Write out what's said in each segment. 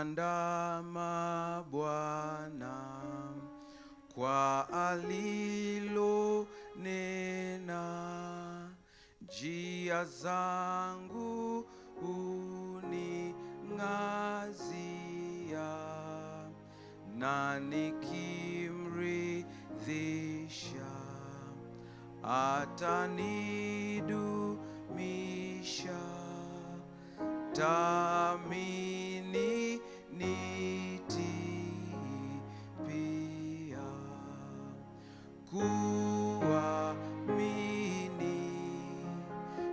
Mwandama Bwana kwa alilo nena, njia zangu uning'azia, na nikimridhisha atanidumisha. Tamini nitii pia, kuamini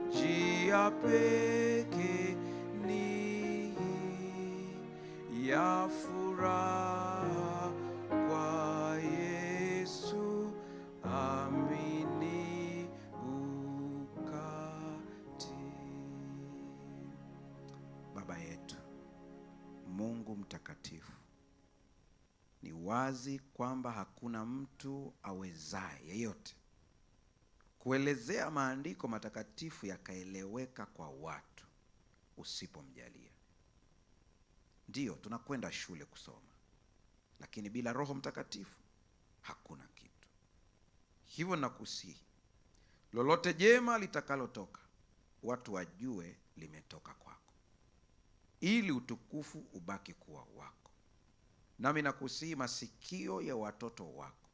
njia pekee ni ya furaha kwa Yesu, amini ukati. Baba yetu Mungu mtakatifu, ni wazi kwamba hakuna mtu awezaye yeyote kuelezea maandiko matakatifu yakaeleweka kwa watu usipomjalia. Ndiyo, tunakwenda shule kusoma, lakini bila Roho Mtakatifu hakuna kitu. Hivyo nakusihi, lolote jema litakalotoka, watu wajue limetoka kwako, ili utukufu ubaki kuwa wako. Nami nakusihi masikio ya watoto wako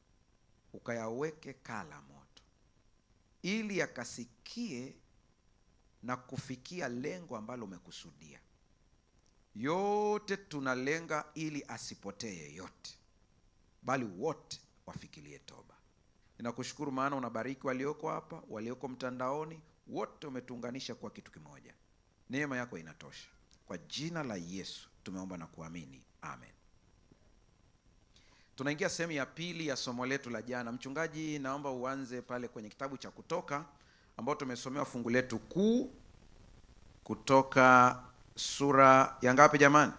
ukayaweke kala moto, ili yakasikie na kufikia lengo ambalo umekusudia. Yote tunalenga ili asipotee yeyote, bali wote wafikirie toba. Ninakushukuru maana unabariki walioko hapa, walioko mtandaoni, wote umetuunganisha kwa kitu kimoja. Neema yako inatosha. Kwa jina la Yesu tumeomba na kuamini, amen. Tunaingia sehemu ya pili ya somo letu la jana. Mchungaji, naomba uanze pale kwenye kitabu cha Kutoka, ambao tumesomewa fungu letu kuu, Kutoka sura ya ngapi jamani?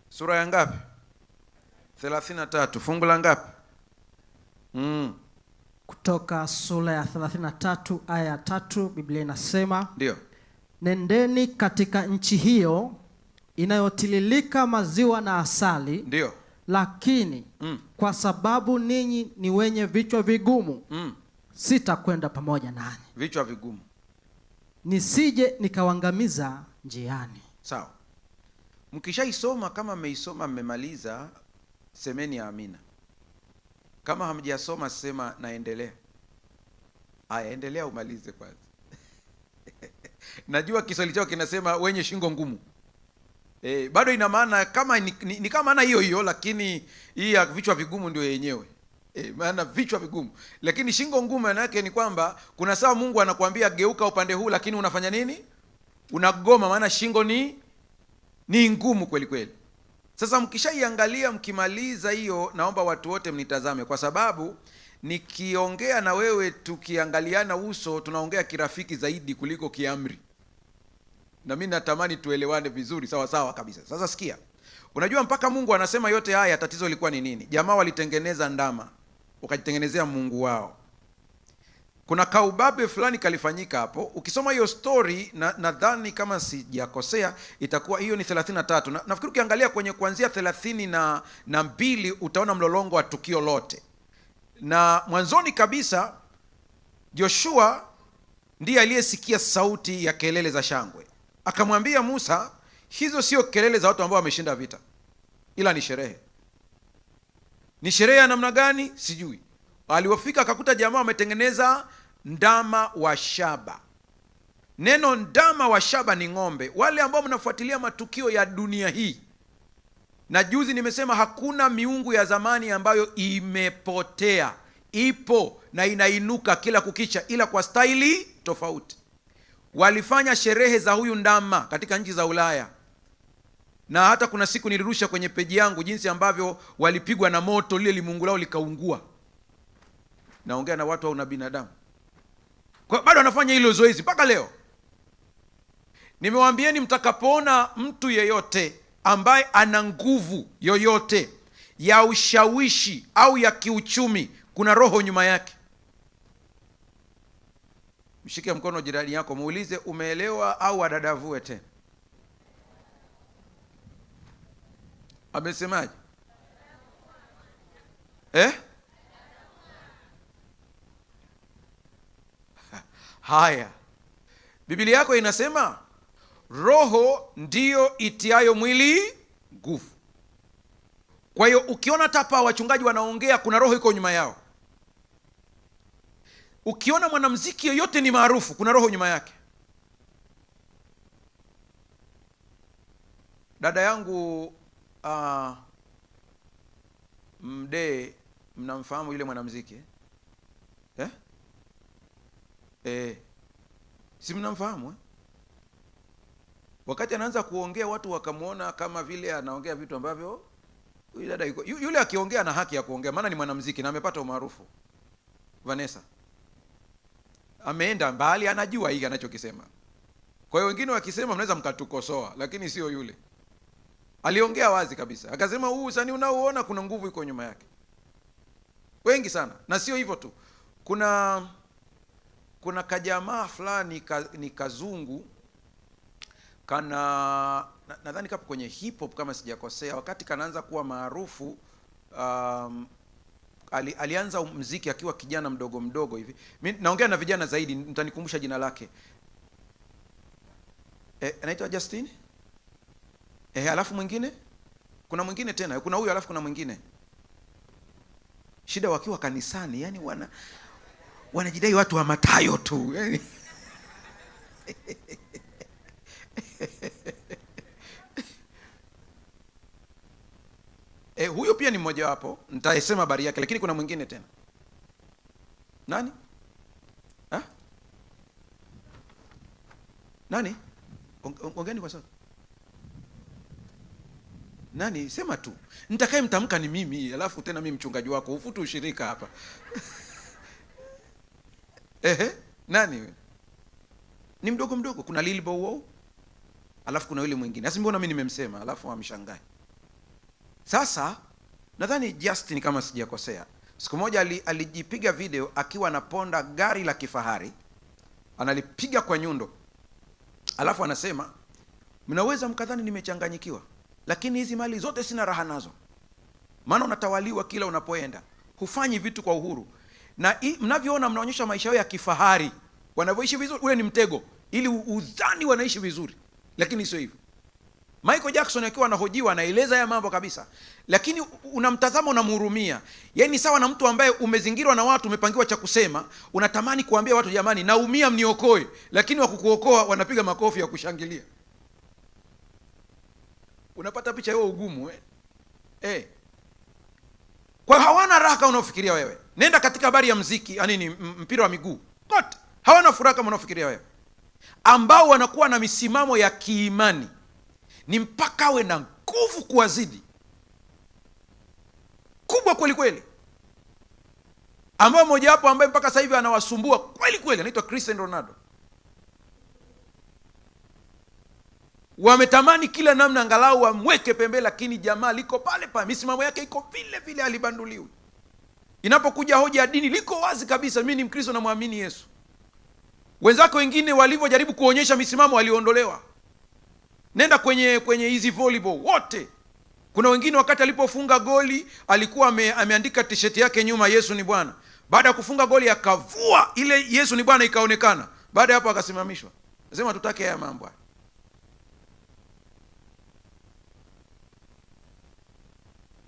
Sura ya ngapi? 33. Fungu la ngapi? Kutoka sura ya 33 aya ya 3, Biblia inasema, ndio, nendeni katika nchi hiyo inayotililika maziwa na asali. Ndio. Lakini kwa sababu ninyi ni wenye vichwa vigumu, sitakwenda pamoja nanyi. Vichwa vigumu, nisije nikawangamiza njiani. Sawa. Mkishaisoma, kama mmeisoma mmemaliza, semeni amina. Kama hamjasoma sema naendelea. Aya, endelea umalize kwanza. Najua Kiswahili chao kinasema wenye shingo ngumu. Bado ina maana kama ni kama maana hiyo hiyo, lakini hii ya vichwa vigumu ndio yenyewe. Maana vichwa vigumu. Lakini shingo ngumu maana yake ni kwamba kuna saa Mungu anakuambia geuka upande huu, lakini unafanya nini? Unagoma, maana shingo ni ngumu kweli kweli. Sasa mkishaiangalia mkimaliza hiyo, naomba watu wote mnitazame, kwa sababu nikiongea na wewe tukiangaliana uso tunaongea kirafiki zaidi kuliko kiamri. Na mimi natamani tuelewane vizuri sawa sawa kabisa. Sasa sikia. Unajua mpaka Mungu anasema yote haya, tatizo lilikuwa ni nini? Jamaa walitengeneza ndama, wakajitengenezea mungu wao. Kuna kaubabe fulani kalifanyika hapo. Ukisoma hiyo story, nadhani kama sijakosea itakuwa hiyo ni 33. Nafikiri ukiangalia kwenye kuanzia 32 utaona mlolongo wa tukio lote. Na mwanzoni kabisa Joshua ndiye aliyesikia sauti ya kelele za shangwe. Akamwambia Musa, hizo sio kelele za watu ambao wameshinda vita, ila ni sherehe. Ni sherehe ya namna gani? Sijui. Aliwafika akakuta jamaa wametengeneza ndama wa shaba. Neno ndama wa shaba ni ng'ombe. Wale ambao mnafuatilia matukio ya dunia hii, na juzi nimesema hakuna miungu ya zamani ambayo imepotea. Ipo na inainuka kila kukicha, ila kwa staili tofauti. Walifanya sherehe za huyu ndama katika nchi za Ulaya. Na hata kuna siku nilirusha kwenye peji yangu jinsi ambavyo walipigwa na moto, lile limungu lao likaungua. Naongea na watu au na binadamu. Kwa bado wanafanya hilo zoezi mpaka leo. Nimewaambieni mtakapoona mtu yeyote ambaye ana nguvu yoyote ya ushawishi au ya kiuchumi, kuna roho nyuma yake. Mshike mkono jirani yako, muulize umeelewa au adadavue tena. Amesemaje? Haya, Biblia yako inasema roho ndiyo itiayo mwili nguvu. Kwa hiyo ukiona tapa wachungaji wanaongea, kuna roho iko nyuma yao. Ukiona mwanamuziki yoyote ni maarufu, kuna roho nyuma yake. Dada yangu Mdee, mnamfahamu yule mwanamuziki si mnamfahamu Wakati anaanza kuongea watu wakamuona kama vile anaongea vitu ambavyo huyu dada yule akiongea na haki ya kuongea, maana ni mwanamuziki na amepata umaarufu. Vanessa ameenda mbali, anajua hiki anachokisema. Kwa hiyo wengine wakisema mnaweza mkatukosoa, lakini sio yule. Aliongea wazi kabisa, akasema huu usanii unaoona kuna nguvu iko nyuma yake. Wengi sana. Na sio hivyo tu, kuna kajamaa fulani ni kazungu kana nadhani kapo kwenye hip hop kama sijakosea. Wakati kanaanza kuwa maarufu, alianza muziki akiwa kijana mdogo hivi. Mimi naongea na vijana zaidi, mtanikumbusha jina lake. Anaitwa Justin. Alafu mwingine, kuna mwingine tena, kuna huyu alafu kuna mwingine. Shida wakiwa kanisani, yani wanajidai watu wa Mathayo tu, yani. Huyo pia ni mmoja wapo, nitaisema habari yake, lakini kuna mwingine tena. Nani? Nani? Ongeeni kwa sababu. Nani? Sema tu. Nitakaye mtamka ni mimi, alafu tena mimi mchungaji wako, ufutu ushirika hapa. Nani? Ni mdogo. Kuna Lil Bow, alafu kuna yule mwingine. Sasa mbona mimi nimemsema, alafu amshangae. Sasa nadhani Justin kama sijakosea, siku moja alijipiga video akiwa anaponda gari la kifahari, analipiga kwa nyundo, alafu anasema mnaweza mkadhani nimechanganyikiwa, lakini hizi mali zote sina raha nazo, maana unatawaliwa kila unapoenda, hufanyi vitu kwa uhuru, na mnavyoona mnaonyesha maisha yao ya kifahari wanavyoishi vizuri, ule ni mtego ili udhani wanaishi vizuri, lakini sio hivyo. Michael Jackson akiwa anahojiwa anaeleza haya mambo kabisa, lakini unamtazama unamhurumia. Yaani sawa na mtu ambaye umezingirwa na watu, umepangiwa cha kusema, unatamani kuambia watu jamani naumia mniokoe, lakini wakukuokoa wanapiga makofi ya kushangilia. Unapata picha hiyo ugumu Kwa hawana raha unaofikiria wewe. Nenda katika habari ya muziki, yani mpira wa miguu. Kote hawana furaha kama unaofikiria wewe. Ambao wanakuwa na misimamo ya kiimani ni mpaka awe na nguvu kuwazidi, kubwa kweli kweli, ambao mmoja wapo ambaye mpaka sasa hivi anawasumbua kweli kweli anaitwa Cristiano Ronaldo. Wametamani kila namna angalau wamweke pembeni, lakini jamaa liko pale pale, misimamo yake iko vile vile, alibanduliwi. Inapokuja hoja ya dini liko wazi kabisa, mimi ni Mkristo na muamini Yesu. Wenzako wengine walivyojaribu kuonyesha misimamo waliondolewa. Nenda kwenye hizi volleyball wote. Kuna wengine wakati alipofunga goli alikuwa ameandika t-shirt yake nyuma Yesu ni Bwana. Baada ya kufunga goli akavua ile Yesu ni Bwana ikaonekana. Baada hapo akasimamishwa. Nasema tutake haya mambo.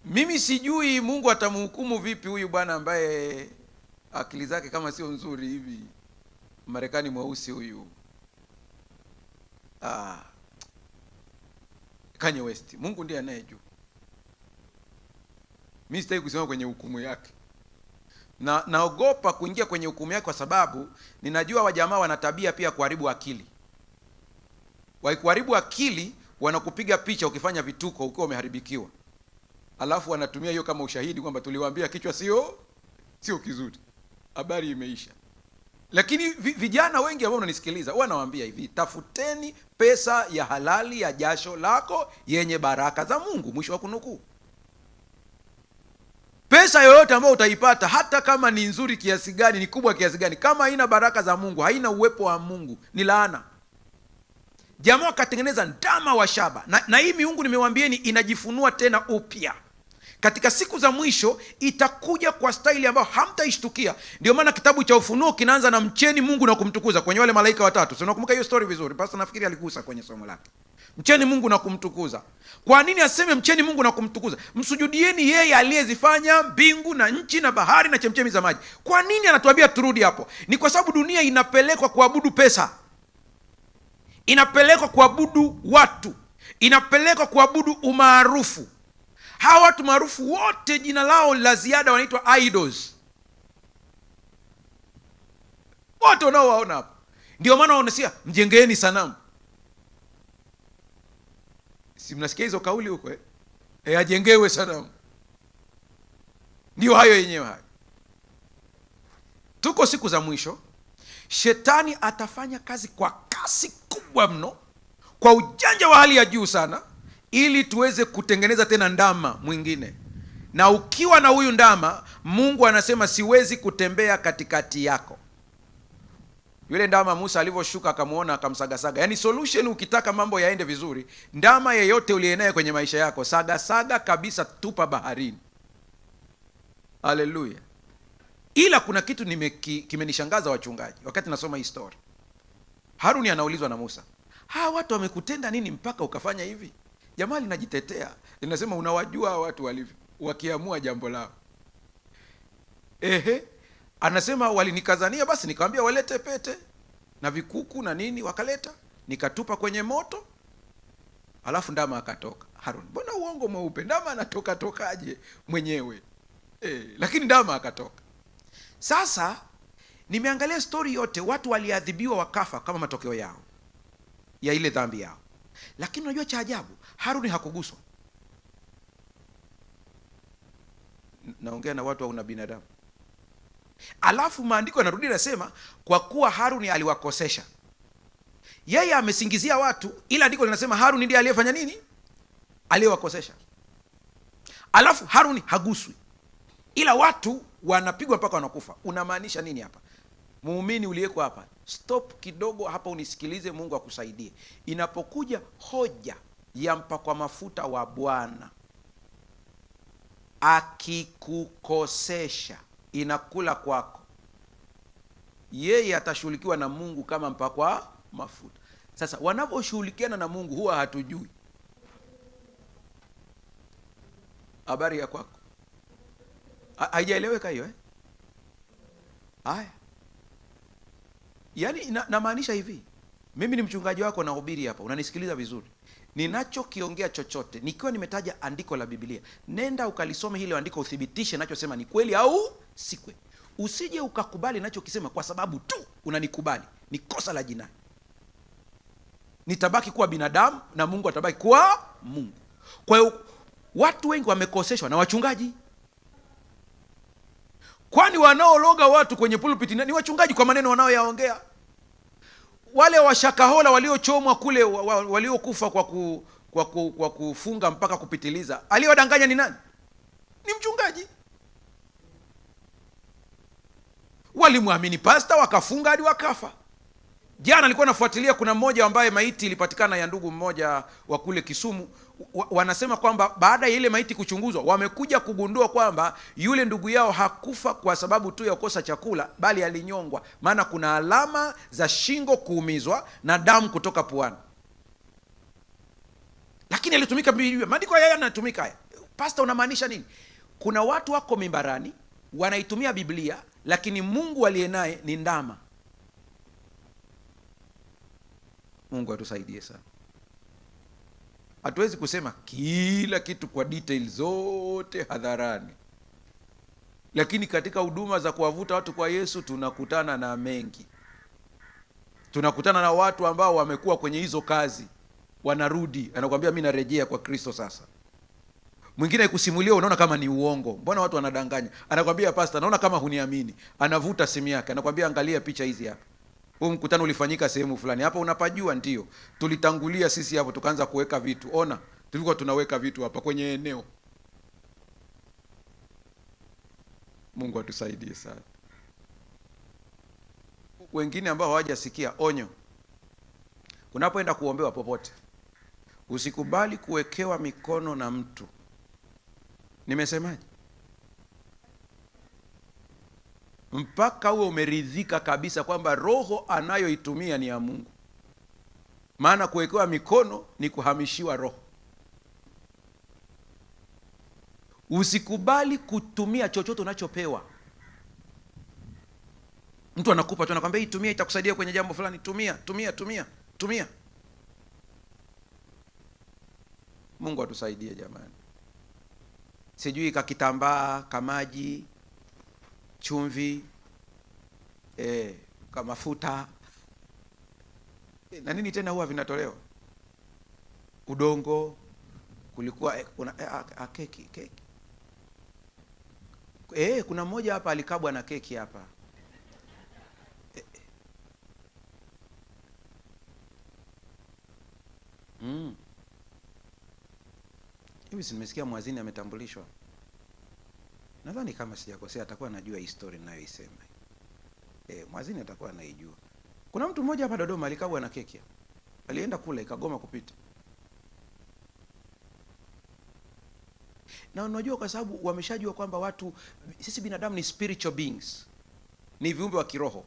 Mimi sijui Mungu atamhukumu vipi huyu bwana ambaye akili zake kama sio nzuri hivi. Marekani mweusi huyu. Kanye West. Mungu ndiye anayejua. Mimi sitaki kusema kwenye hukumu yake. Naogopa kuingia kwenye hukumu yake kwa sababu ninajua wajamaa wana tabia pia kuharibu akili. Waikuharibu akili, wanakupiga picha ukifanya vituko ukiwa umeharibikiwa. Alafu wanatumia hiyo kama ushahidi kwamba tuliwaambia kichwa sio kizuri. Habari imeisha. Lakini vijana wengi ambao wananisikiliza wanawaambia hivi, tafuteni pesa ya halali ya jasho lako yenye baraka za Mungu. Mwisho wa kunukuu. Pesa yoyote ambayo utaipata, hata kama ni nzuri kiasi gani, ni kubwa kiasi gani, kama haina baraka za Mungu, haina uwepo wa Mungu, ni laana. Jamaa wakatengeneza ndama wa shaba, na hii miungu nimewambieni inajifunua tena upya katika siku za mwisho. Itakuja kwa staili ambayo hamtaishtukia. Ndio maana kitabu cha Ufunuo kinaanza na mcheni Mungu na kumtukuza, kwenye wale malaika watatu. So nakumbuka hiyo story vizuri, pastor nafikiri aligusa kwenye somo lake. Mcheni Mungu na kumtukuza. Kwa nini aseme mcheni Mungu na kumtukuza? Msujudieni yeye aliyezifanya mbingu na nchi na bahari na chemchemi za maji. Kwa nini anatuambia turudi hapo? Ni kwa sababu dunia inapelekwa kuabudu pesa, inapelekwa kuabudu watu, inapelekwa kuabudu umaarufu. Hawa watu maarufu wote jina lao la ziada wanaitwa idols. Wote unaowaona hapo, ndio maana wanasia mjengeeni sanamu. Si mnasikia hizo kauli huko ajengewe sanamu? Ndio hayo yenyewe hayo. Tuko siku za mwisho. Shetani atafanya kazi kwa kasi kubwa mno, kwa ujanja wa hali ya juu sana, ili tuweze kutengeneza tena ndama mwingine. Na ukiwa na huyu ndama, Mungu anasema siwezi kutembea katikati yako. Yule ndama Musa alivyoshuka akamuona akamsagasaga. Yaani solution ukitaka mambo yaende vizuri, ndama yeyote uliyenaye kwenye maisha yako, sagasaga kabisa, tupa baharini. Haleluya. Ila kuna kitu kimenishangaza wachungaji wakati nasoma hii story. Haruni anaulizwa na Musa, hawa watu wamekutenda nini mpaka ukafanya hivi? Jamaa linajitetea, linasema unawajua watu walivyo, wakiamua jambo lao. Anasema walinikazania, basi nikamwambia walete pete na vikuku na nini, wakaleta, nikatupa kwenye moto, alafu ndama akatoka. Haruni, mbona uongo mweupe? Ndama anatoka tokaje mwenyewe? Lakini ndama akatoka. Sasa nimeangalia story yote, watu waliadhibiwa wakafa kama matokeo yao ya ile dhambi yao. Lakini unajua cha ajabu, Haruni hakuguswa. Naongea na watu au na binadamu. Alafu maandiko yanarudi nasema, kwa kuwa Haruni aliwakosesha. Yeye amesingizia watu, ila andiko linasema Haruni ndiye aliyefanya nini? Aliyewakosesha. Alafu Haruni haguswi, ila watu wanapigwa mpaka wanakufa. Unamaanisha nini hapa? Muumini uliyeko hapa, stop kidogo hapa unisikilize, Mungu akusaidie. Inapokuja hoja ya mpakwa mafuta wa Bwana akikukosesha, inakula kwako, yeye atashughulikiwa na Mungu kama mpakwa mafuta. Sasa wanaposhughulikiana na Mungu huwa hatujui. Habari ya kwako haijaeleweka hiyo haya. Yaani namaanisha hivi, mimi ni mchungaji wako, nahubiri hapa, unanisikiliza vizuri. Ninachokiongea chochote, nikiwa nimetaja andiko la Biblia, nenda ukalisome hilo andiko, uthibitishe nachosema ni kweli au si kweli. Usije ukakubali nachokisema kwa sababu tu unanikubali. Ni kosa la jinai. Nitabaki kuwa binadamu na Mungu atabaki kuwa Mungu. Kwa hiyo watu wengi wamekoseshwa na wachungaji. Kwani wanaologa watu kwenye pulpit ni wachungaji kwa maneno wanaoyaongea. Wale washakahola waliochomwa kule, waliokufa kwa kufunga mpaka kupitiliza, aliyodanganya ni nani? Ni mchungaji. Walimwamini pasta wakafunga hadi wakafa. Jana nilikuwa nafuatilia, kuna mmoja ambaye maiti ilipatikana ya ndugu mmoja wa kule Kisumu. Wanasema kwamba baada ya ile maiti kuchunguzwa, wamekuja kugundua kwamba yule ndugu yao hakufa kwa sababu tu ya kukosa chakula, bali alinyongwa. Maana kuna alama za shingo kuumizwa na damu kutoka puani. Lakini alitumika Biblia. Maandiko haya yanatumika haya. Pastor, unamaanisha nini? Kuna watu wako mimbarani wanaitumia Biblia, lakini Mungu aliye naye ni ndama. Mungu atusaidie sana. Hatuwezi kusema kila kitu kwa detail zote hadharani, lakini katika huduma za kuwavuta watu kwa Yesu tunakutana na mengi. Tunakutana na watu ambao wamekuwa kwenye hizo kazi, wanarudi, anakuambia mimi narejea kwa Kristo sasa. Mwingine kusimulia unaona kama ni uongo. Mbona watu wanadanganya? Anakuambia pastor, naona kama huniamini. Anavuta simu yake, anakuambia angalia picha hizi hapa. Huu mkutano ulifanyika sehemu fulani. Hapa unapajua? Ndio. Tulitangulia sisi hapo tukaanza kuweka vitu. Ona, tulikuwa tunaweka vitu hapa kwenye eneo. Mungu atusaidie sana. Wengine ambao hawajasikia onyo. Unapoenda kuombewa popote, usikubali kuwekewa mikono na mtu. Nimesemaje? Mpaka uwe umeridhika kabisa kwamba roho anayoitumia ni ya Mungu. Maana kuwekewa mikono ni kuhamishiwa roho. Usikubali kutumia chochote unachopewa. Mtu anakupa tu, anakwambia hii tumia, itakusaidia kwenye jambo fulani, tumia. Mungu atusaidie jamani. Sijui kakitambaa, kamaji, chumvi, kamafuta, na nini tena huwa vinatolewa, udongo, kulikuwa kuna keki. Kuna mmoja hapa alikabwa na keki hapa. Hivi nimesikia mwazini ametambulishwa. Nadhani kama sijakosea atakuwa anajua hii story ninayoisema. Mwazini atakuwa anaijua. Kuna mtu mmoja hapa Dodoma alikabwa na keki. Alienda kula ikagoma kupita. Na unajua kwa sababu wameshajua kwamba sisi binadamu ni spiritual beings. Ni viumbe wa kiroho.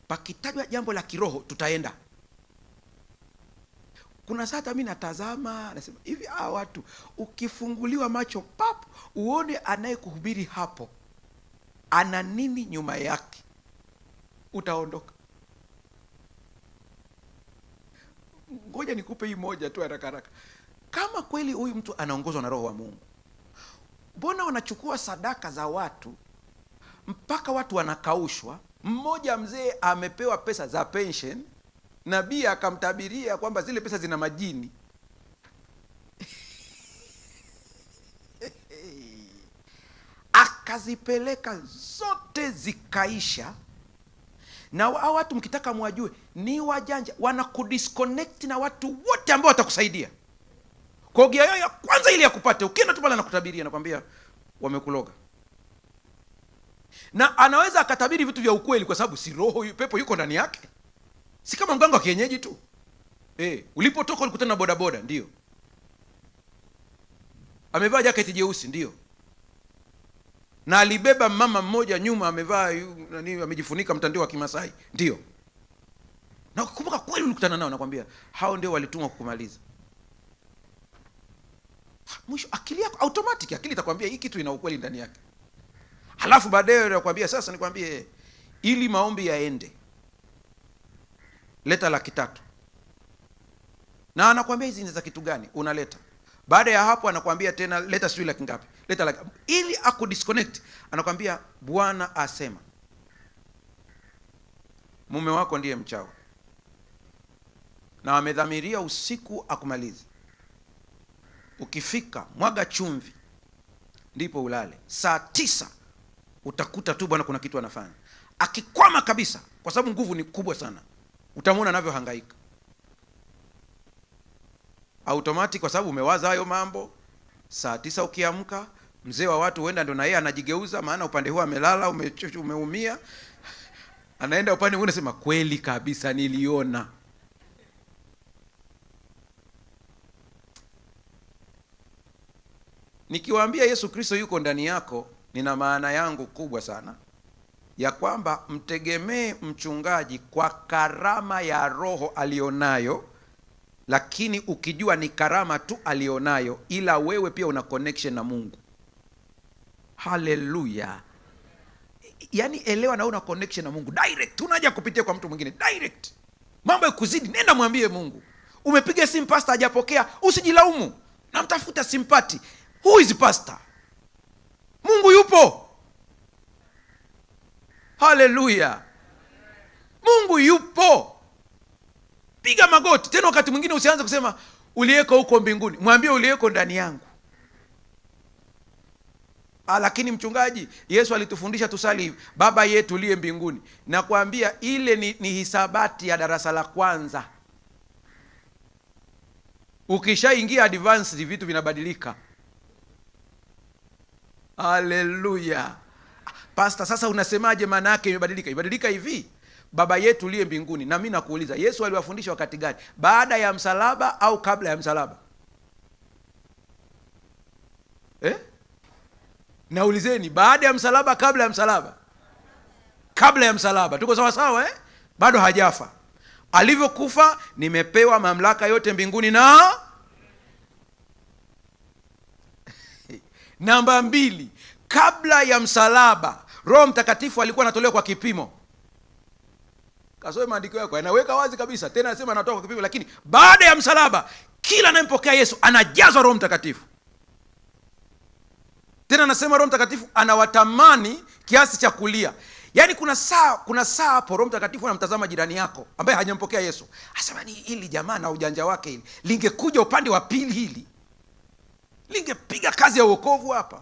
Pakitajwa jambo la kiroho tutaenda. Kuna saa mimi natazama, nasema hivi watu ukifunguliwa macho pap, uone anayekuhubiri hapo ana nini nyuma yake, utaondoka. Ngoja nikupe hii moja tu haraka. Kama kweli huyu mtu anaongozwa na roho wa Mungu, mbona wanachukua sadaka za watu mpaka watu wanakaushwa? Mmoja mzee amepewa pesa za pension, nabii akamtabiria kwamba zile pesa zina majini. Akazipeleka zote zikaisha. Na watu mkitaka mwajue ni wajanja, wanakudisconnect na watu wote ambao watakusaidia. Kwa gia yao ya kwanza ili yakupate, ukienda tu pale nakutabiria, nakwambia wamekuloga. Na anaweza akatabiri vitu vya ukweli kwa sababu si roho, pepo yuko ndani yake. Si kama mganga wa kienyeji tu. Ulipotoka ulikutana na bodaboda, ndio. Amevaa jaketi jeusi, ndio. Na alibeba mama mmoja nyuma amevaa amejifunika mtandio wa Kimasai, ndio. Na kumbuka kweli ulikutana nao, nakwambia hao ndio walitumwa kukumaliza. Mwisho akili yako automatic, akili itakwambia hii kitu ina ukweli ndani yake. Halafu baadaye nakwambia sasa nikwambie ili maombi yaende, leta 300,000. Na anakuambia hizi ni za kitu gani? Unaleta. Baada ya hapo anakuambia tena leta sijui laki ngapi. Leta laki. Ili akudisconnect, anakuambia Bwana asema mume wako ndiye mchawi na amedhamiria usiku akumalize. Ukifika mwaga chumvi ndipo ulale. Saa 9 utakuta tu bwana kuna kitu anafanya. Akikwama kabisa kwa sababu nguvu ni kubwa sana, utamwona anavyohangaika. Automatic kwa sababu umewaza hayo mambo. Saa 9 ukiamka, mzee wa watu huenda ndo na yeye anajigeuza, maana upande huo amelala, umeumia. Anaenda upande mwingine, sema kweli kabisa niliona. Nikiwaambia Yesu Kristo yuko ndani yako, nina maana yangu kubwa sana ya kwamba mtegemee mchungaji kwa karama ya roho alionayo, lakini ukijua ni karama tu alionayo, ila wewe pia una connection na Mungu. Haleluya. Yaani elewa na una connection na Mungu direct, unaja kupitia kwa mtu mwingine direct. Mambo yakuzidi, nenda mwambie Mungu. Umepiga simu pastor hajapokea, usijilaumu. Namtafuta simpati. Who is pastor? Mungu yupo. Haleluya. Mungu yupo. Piga magoti. Tena wakati mwingine usianze kusema uliyeko huko mbinguni. Mwambie uliyeko ndani yangu. Lakini mchungaji, Yesu alitufundisha tusali Baba yetu uliye mbinguni. Na kuambia ile ni hisabati ya darasa la kwanza. Ukishaingia advanced vitu vinabadilika. Haleluya. Pastor, sasa unasemaje maana yake imebadilika? Ibadilika hivi. Baba yetu uliye mbinguni. Na mimi nakuuliza, Yesu aliwafundisha wakati gani? Baada ya msalaba au kabla ya msalaba? Naulizeni, baada ya msalaba, kabla ya msalaba? Kabla ya msalaba. Tuko sawa sawa Bado hajafa. Alivyokufa, nimepewa mamlaka yote mbinguni na namba 2, kabla ya msalaba Roho Mtakatifu alikuwa anatolewa kwa kipimo. Kasome maandiko yako, anaweka wazi kabisa. Tena anasema anatoka kwa kipimo, lakini baada ya msalaba kila anayempokea Yesu anajazwa Roho Mtakatifu. Tena anasema Roho Mtakatifu anawatamani kiasi cha kulia. Yaani kuna saa hapo Roho Mtakatifu anamtazama jirani yako ambaye hajampokea Yesu. Asema ni hili jamaa na ujanja wake hili, lingekuja upande wa pili hili, lingepiga kazi ya wokovu hapa.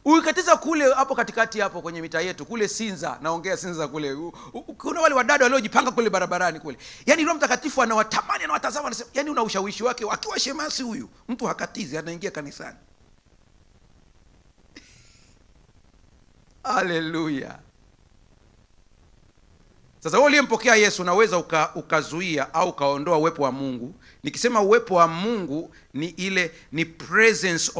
Ukikatiza kule hapo katikati hapo kwenye mitaa yetu kule Sinza, naongea Sinza kule, kuna wale wadada waliojipanga kule barabarani kule. Yaani Roho Mtakatifu anawatamani, anawatazama, anasema yaani una ushawishi wake, akiwa shemasi huyu mtu hakatizi, anaingia kanisani. Haleluya. Sasa wewe uliyempokea Yesu unaweza ukazuia au ukaondoa uwepo wa Mungu. Nikisema uwepo wa Mungu ni presence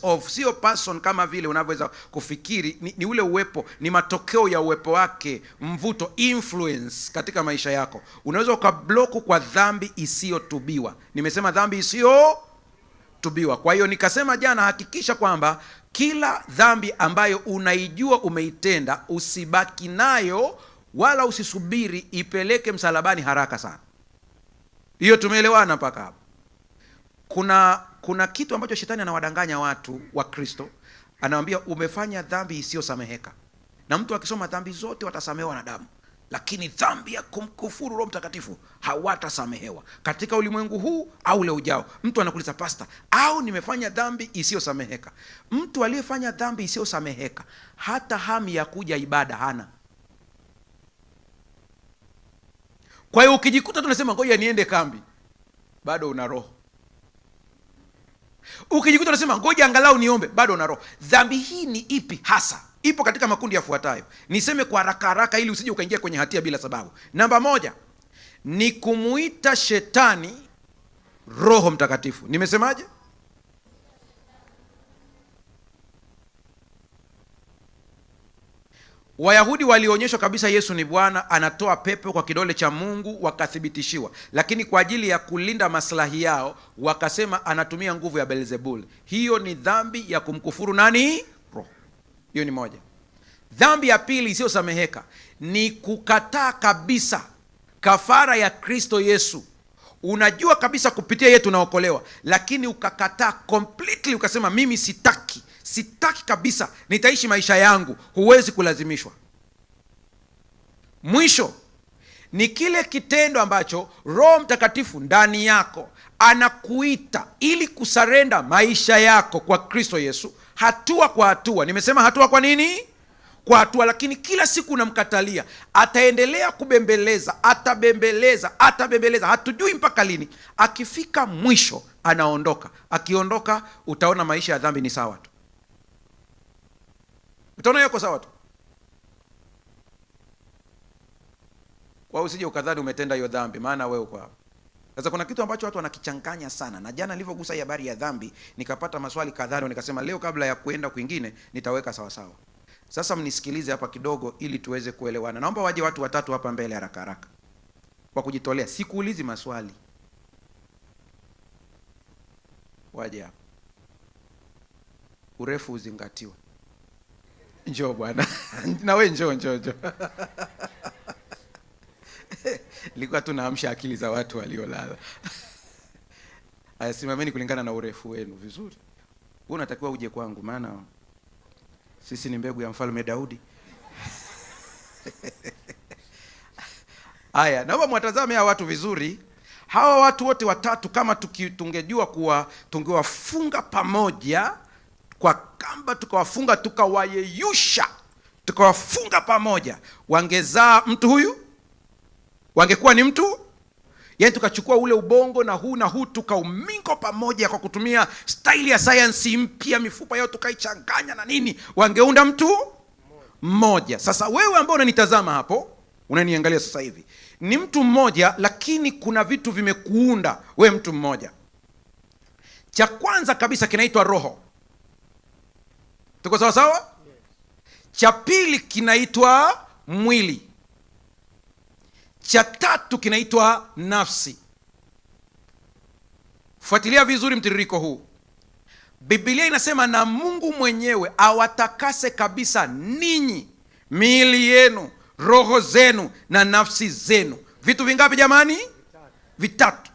of, sio person kama vile unavyoweza kufikiri. Ni ule uwepo, ni matokeo ya uwepo wake, mvuto, influence katika maisha yako. Unaweza ukabloku kwa dhambi isiyotubiwa. Nimesema dhambi isiyotubiwa. Kwa hiyo nikasema jana, hakikisha kwamba kila dhambi ambayo unaijua umeitenda, usibaki nayo wala usisubiri ipeleke msalabani haraka sana. Hiyo tumeelewana mpaka hapo? Kuna kitu ambacho shetani anawadanganya watu wa Kristo. Anawaambia umefanya dhambi isiyosameheka. Na mtu akisoma dhambi zote watasamehewa na damu, lakini dhambi ya kumkufuru Roho Mtakatifu hawatasamehewa katika ulimwengu huu au ule ujao. Mtu anakuuliza, pastor, au nimefanya dhambi isiyosameheka? Mtu aliyefanya dhambi isiyosameheka hata hamu ya kuja ibada hana. Kwa hiyo ukijikuta tunasema ngoja niende kambi, bado una roho. Ukijikuta unasema ngoja angalau niombe, bado una roho. Dhambi hii ni ipi hasa? Ipo katika makundi yafuatayo. Niseme kwa haraka haraka ili usije ukaingia kwenye hatia bila sababu. Namba 1 ni kumuita shetani Roho Mtakatifu. Nimesemaje? Wayahudi walionyeshwa kabisa Yesu ni Bwana, anatoa pepo kwa kidole cha Mungu, wakathibitishiwa. Lakini kwa ajili ya kulinda maslahi yao wakasema anatumia nguvu ya Beelzebul. Hiyo ni dhambi ya kumkufuru nani? Roho. Hiyo ni moja. Dhambi ya pili isiyosameheka ni kukataa kabisa kafara ya Kristo Yesu. Unajua kabisa kupitia yetu unaokolewa, lakini ukakataa completely, ukasema mimi sitaki kabisa, nitaishi maisha yangu. Huwezi kulazimishwa. Mwisho ni kile kitendo ambacho Roho Mtakatifu ndani yako anakuita ili kusarenda maisha yako kwa Kristo Yesu, hatua kwa hatua. Nimesema hatua kwa nini? Kwa hatua. Lakini kila siku unamkatalia, ataendelea kubembeleza, atabembeleza, hatujui mpaka lini. Akifika mwisho anaondoka. Akiondoka utaona maisha ya dhambi ni sawa tu. Utaona yako sawa tu. Kwa usije ukadhani umetenda hiyo dhambi, maana wewe uko hapo. Sasa kuna kitu ambacho watu wanakichanganya sana, na jana nilivyogusa hii habari ya dhambi nikapata maswali kadhaa, nikasema leo kabla ya kuenda kwingine nitaweka sawa sawa. Sasa mnisikilize hapa kidogo ili tuweze kuelewana. Naomba waje watu 3 hapa mbele haraka haraka kwa kujitolea. Sikuulizi maswali. Waje hapa. Urefu uzingatiwe. Njoo bwana. Na wewe njoo. Nilikuwa tunaamsha akili za watu waliolala. Aya, simameni kulingana na urefu wenu vizuri. Wewe unatakiwa uje kwangu, maana sisi ni mbegu ya Mfalme Daudi. Aya, naomba mwatazame hawa watu vizuri. Hawa watu wote 3 kama tungejua kuwa tungewafunga pamoja kwa kamba, tukawafunga, tukawayeyusha, tukawafunga pamoja, wangezaa mtu huyu, wangekuwa ni mtu. Yaani tukachukua ule ubongo na huu tukaumingo pamoja kwa kutumia style ya science mpya, mifupa yao tukaichanganya na nini, wangeunda mtu mmoja. Sasa wewe ambao unanitazama hapo, unaniangalia sasa hivi, ni mtu mmoja, lakini kuna vitu vimekuunda wewe mtu mmoja. Cha kwanza kabisa kinaitwa roho. Tuko sawa sawa? Cha pili kinaitwa mwili. Cha tatu kinaitwa nafsi. Fuatilia vizuri mtiririko huu. Biblia inasema na Mungu mwenyewe awatakase kabisa ninyi, miili yenu, roho zenu na nafsi zenu. Vitu vingapi jamani? Vitatu.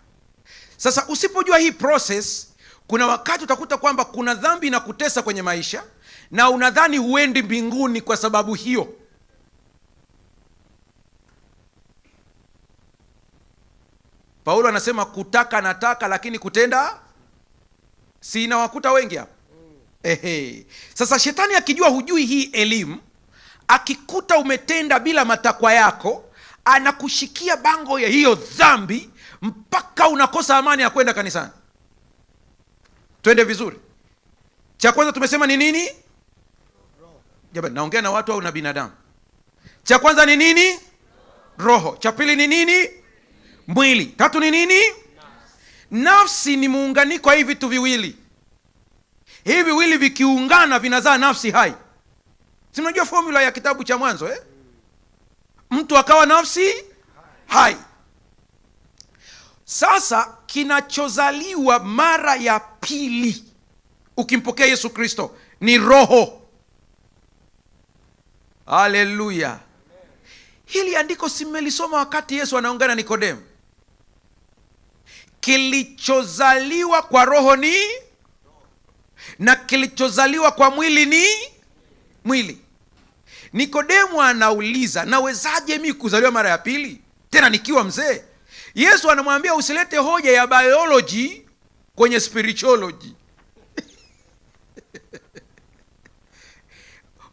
Sasa usipojua hii process, kuna wakati utakuta kwamba kuna dhambi inakutesa kwenye maisha na unadhani huendi mbinguni kwa sababu hiyo. Paulo anasema kutaka nataka, lakini kutenda si inawakuta wengi hapa. Sasa shetani akijua hujui hii elimu, akikuta umetenda bila matakwa yako, anakushikia bango ya hiyo dhambi mpaka unakosa amani ya kwenda kanisani. Twende vizuri. Cha kwanza tumesema ni nini? Jamani, naongea na watu au na binadamu? Cha kwanza ni nini? Roho. Cha pili ni nini? Mwili. Tatu ni nini? Nafsi ni muunganiko wa hivi vitu viwili. Hivi viwili vikiungana vinazaa nafsi hai. Si mnajua formula ya kitabu cha Mwanzo Mtu akawa nafsi hai. Sasa kinachozaliwa mara ya pili ukimpokea Yesu Kristo ni roho. Haleluya. Hili andiko simelisoma wakati Yesu anaongea na Nikodemo. Kilichozaliwa kwa roho ni, na kilichozaliwa kwa mwili ni mwili. Nikodemo anauliza, nawezaje mimi kuzaliwa mara ya pili tena nikiwa mzee? Yesu anamwambia usilete hoja ya biology kwenye spirituology.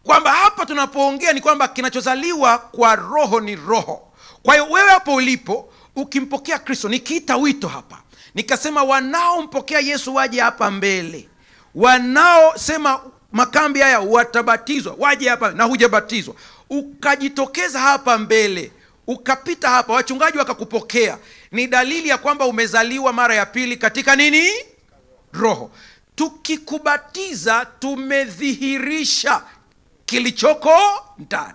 Kwamba hapa tunapoongea ni kwamba kinachozaliwa kwa roho ni roho. Kwa hiyo wewe hapo ulipo ukimpokea Kristo, nikiita wito hapa nikasema wanaompokea Yesu waje hapa mbele, wanaosema makambi haya watabatizwa waje hapa, na hujabatizwa ukajitokeza hapa mbele, ukapita hapa, wachungaji wakakupokea, ni dalili ya kwamba umezaliwa mara ya pili katika nini? Roho. Tukikubatiza tumedhihirisha kilichoko ndani.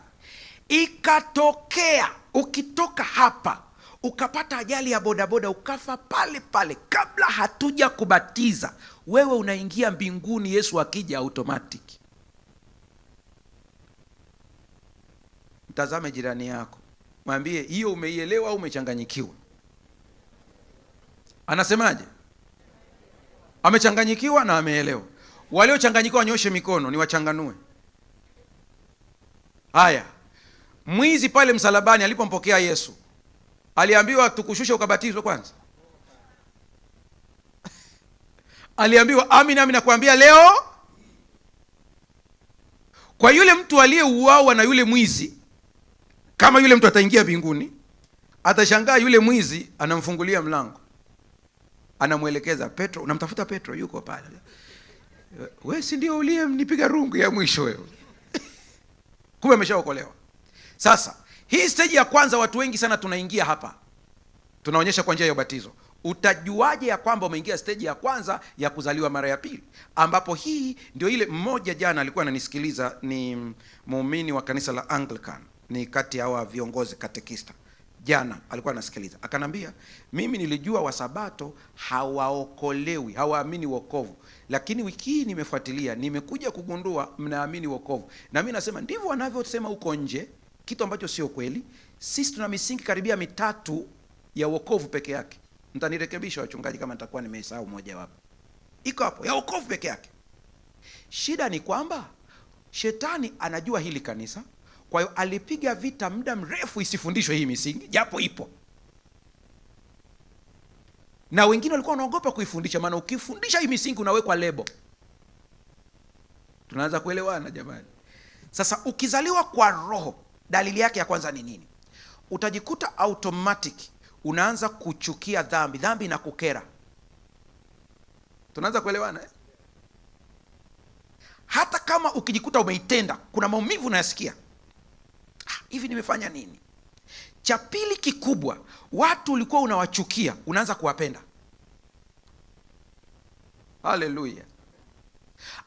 Ikatokea ukitoka hapa ukapata ajali ya bodaboda ukafa pale pale kabla hatuja kubatiza, wewe unaingia mbinguni Yesu akija automatic. Mtazame jirani yako, mwambie hiyo umeielewa au umechanganyikiwa? Anasemaje? Amechanganyikiwa na ameelewa. Waliochanganyikiwa wanyoshe mikono ni wachanganue. Haya, mwizi pale msalabani alipompokea Yesu aliambiwa tukushushe ukabatizwe kwanza? Aliambiwa amini amini nakwambia leo. Kwa yule mtu aliyeuawa na yule mwizi, kama yule mtu ataingia mbinguni, atashangaa yule mwizi anamfungulia mlango, anamuelekeza Petro, unamtafuta Petro, yuko pale. Wewe si ndio uliyemnipiga rungu ya mwisho wewe? Kumbe ameshaokolewa. Sasa hii stage ya kwanza watu wengi sana tunaingia hapa, tunaonyesha kwa njia ya ubatizo. Utajuaje ya kwamba umeingia stage ya kwanza ya kuzaliwa mara ya pili? Ambapo hii ndio ile, mmoja jana alikuwa ananisikiliza, ni muumini wa kanisa la Anglican, ni kati ya hawa viongozi katekista. Jana alikuwa anasikiliza, akanambia mimi nilijua wasabato hawaokolewi, hawaamini wokovu, lakini wiki hii nimefuatilia, nimekuja kugundua mnaamini wokovu. Na mimi nasema ndivyo wanavyosema huko nje, kitu ambacho sio kweli. Sisi tuna misingi karibia mitatu ya wokovu peke yake. Mtanirekebisha wachungaji kama nitakuwa nimesahau moja wapo. Iko hapo ya wokovu peke yake. Shida ni kwamba shetani anajua hili kanisa, kwa hiyo alipiga vita muda mrefu isifundishwe hii misingi, japo ipo. Na wengine walikuwa wanaogopa kuifundisha, maana ukifundisha hii misingi unawekwa lebo. Tunaanza kuelewana jamani? Sasa ukizaliwa kwa roho, dalili yake ya kwanza ni nini? Utajikuta automatic unaanza kuchukia dhambi, dhambi inakukera. Tunaanza kuelewana Hata kama ukijikuta umeitenda, kuna maumivu unayasikia. hivi nimefanya nini? Cha pili kikubwa, watu ulikuwa unawachukia unaanza kuwapenda. Haleluya.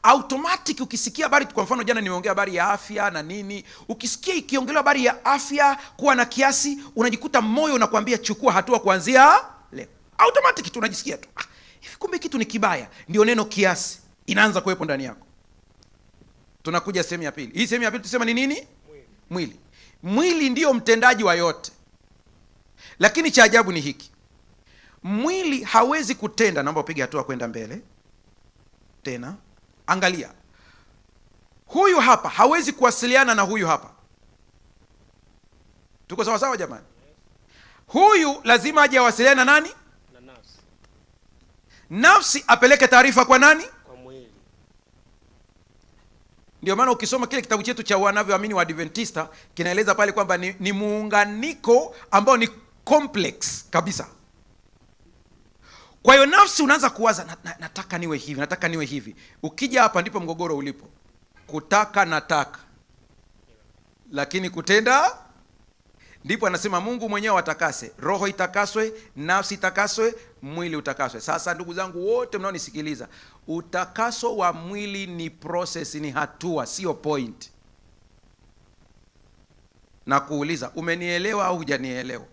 Automatic ukisikia habari, kwa mfano jana nimeongea habari ya afya na nini, ukisikia ikiongelewa habari ya afya, kuwa na kiasi, unajikuta moyo unakwambia chukua hatua kuanzia leo. Automatic tu unajisikia tu hivi, kumbe kitu ni kibaya. Ndio neno kiasi inaanza kuwepo ndani yako. Tunakuja sehemu ya pili. Hii sehemu ya pili tusema ni nini? Mwili. Mwili ndio mtendaji wa yote, lakini cha ajabu ni hiki, mwili hawezi kutenda. Naomba upige hatua kwenda mbele tena. Angalia, huyu hapa hawezi kuwasiliana na huyu hapa. Tuko sawa sawa jamani? Huyu lazima aje awasiliane na nani? Na nafsi. Nafsi apeleke taarifa kwa nani? Kwa mwili. Ndio maana ukisoma kile kitabu chetu cha wanavyoamini wa Adventista kinaeleza pale kwamba ni muunganiko ambao ni complex kabisa. Kwa hiyo nafsi unaanza kuwaza nataka niwe hivi, nataka niwe hivi. Ukija hapa ndipo mgogoro ulipo. Kutaka nataka, lakini kutenda, ndipo anasema Mungu mwenyewe atakase, roho itakaswe, nafsi itakaswe, mwili utakaswe. Sasa ndugu zangu wote mnaonisikiliza, utakaso wa mwili ni process, ni hatua, sio point. Na kuuliza, umenielewa au hujanielewa?